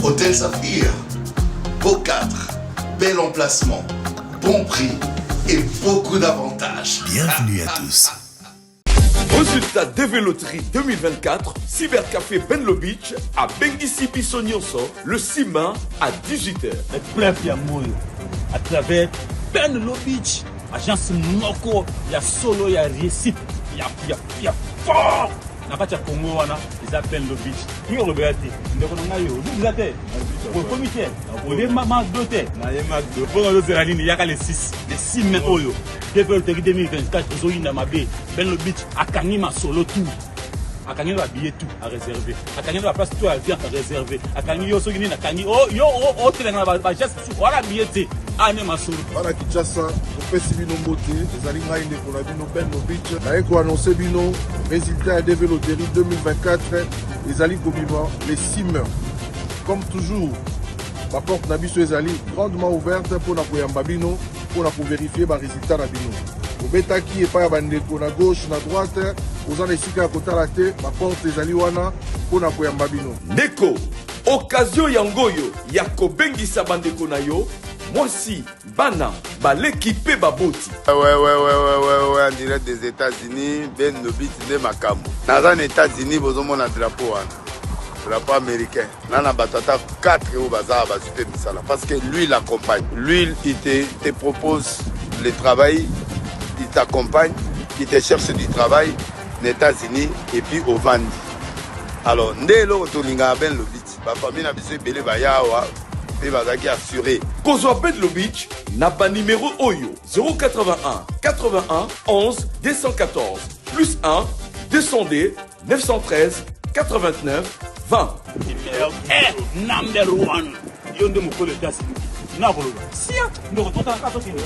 Hôtel Saphir, beau cadre, bel emplacement, bon prix et beaucoup d'avantages. Bienvenue à tous. Résultat DV Loterie 2024, Cybercafé Benlo Beach à Bengisi Bissonyonso le 6 mai à 18h. À travers Benlo Beach, agence Moko, il y a solo, il y a réussite, il y a fort. Na kati ya Congo wana ils Benlo Beach. Ni o beati, ndeko na yo, vous êtes au comité, au démarrage doté. Na yemak do. Bon on zera nini yaka les 6 mai oyo. Depuis 2024 ozoyina mabe Benlo Beach akanima solo tout. akangi ba billet tout à réserver, akangi ba place tout à viande à réserver, akangi yo soki ni na kangi o telenga ba geste wala billet te ane masuru bana Kinshasa opesi bino mbote ezali ngai ndeko na bino Ben Lobich naye koannonce bino résultat ya DV Loterie 2024 ezali kobima les 6 mai. Comme toujours ma porte na biso ezali grandement ouverte mpona koyamba bino mpona kovérifie barésultat na bino. Obetaki epai ya bandeko na gauche na droite oza na esika ya kotala te baporte ezali wana mpona koyamba bino. Ndeko occasion yangoyo ya kobengisa bandeko na yo mwasi bana baleki pe baboti. Ouais, en direct des États-Unis, Ben Lobich nde makambo. Naza na États-Unis bozomona drapeau wana. Drapeau américain. Nana batata 4 au bazar bazute misala parce que lui il accompagne. Lui il te propose le travail, il t'accompagne, il te cherche du travail aux États-Unis et puis au Vandi. Alors ndelo tolinga Ben Lobich. Ba famille na biso belé ba yawa. Et bazaki assuré. Kozwa Ben Lobich na ba numéro Oyo 081 81 11 214 plus 1 200D 913 89 20. Number 1. Yo nde mokolo etasi. Na koloba. Sia ndo kotota kato kini.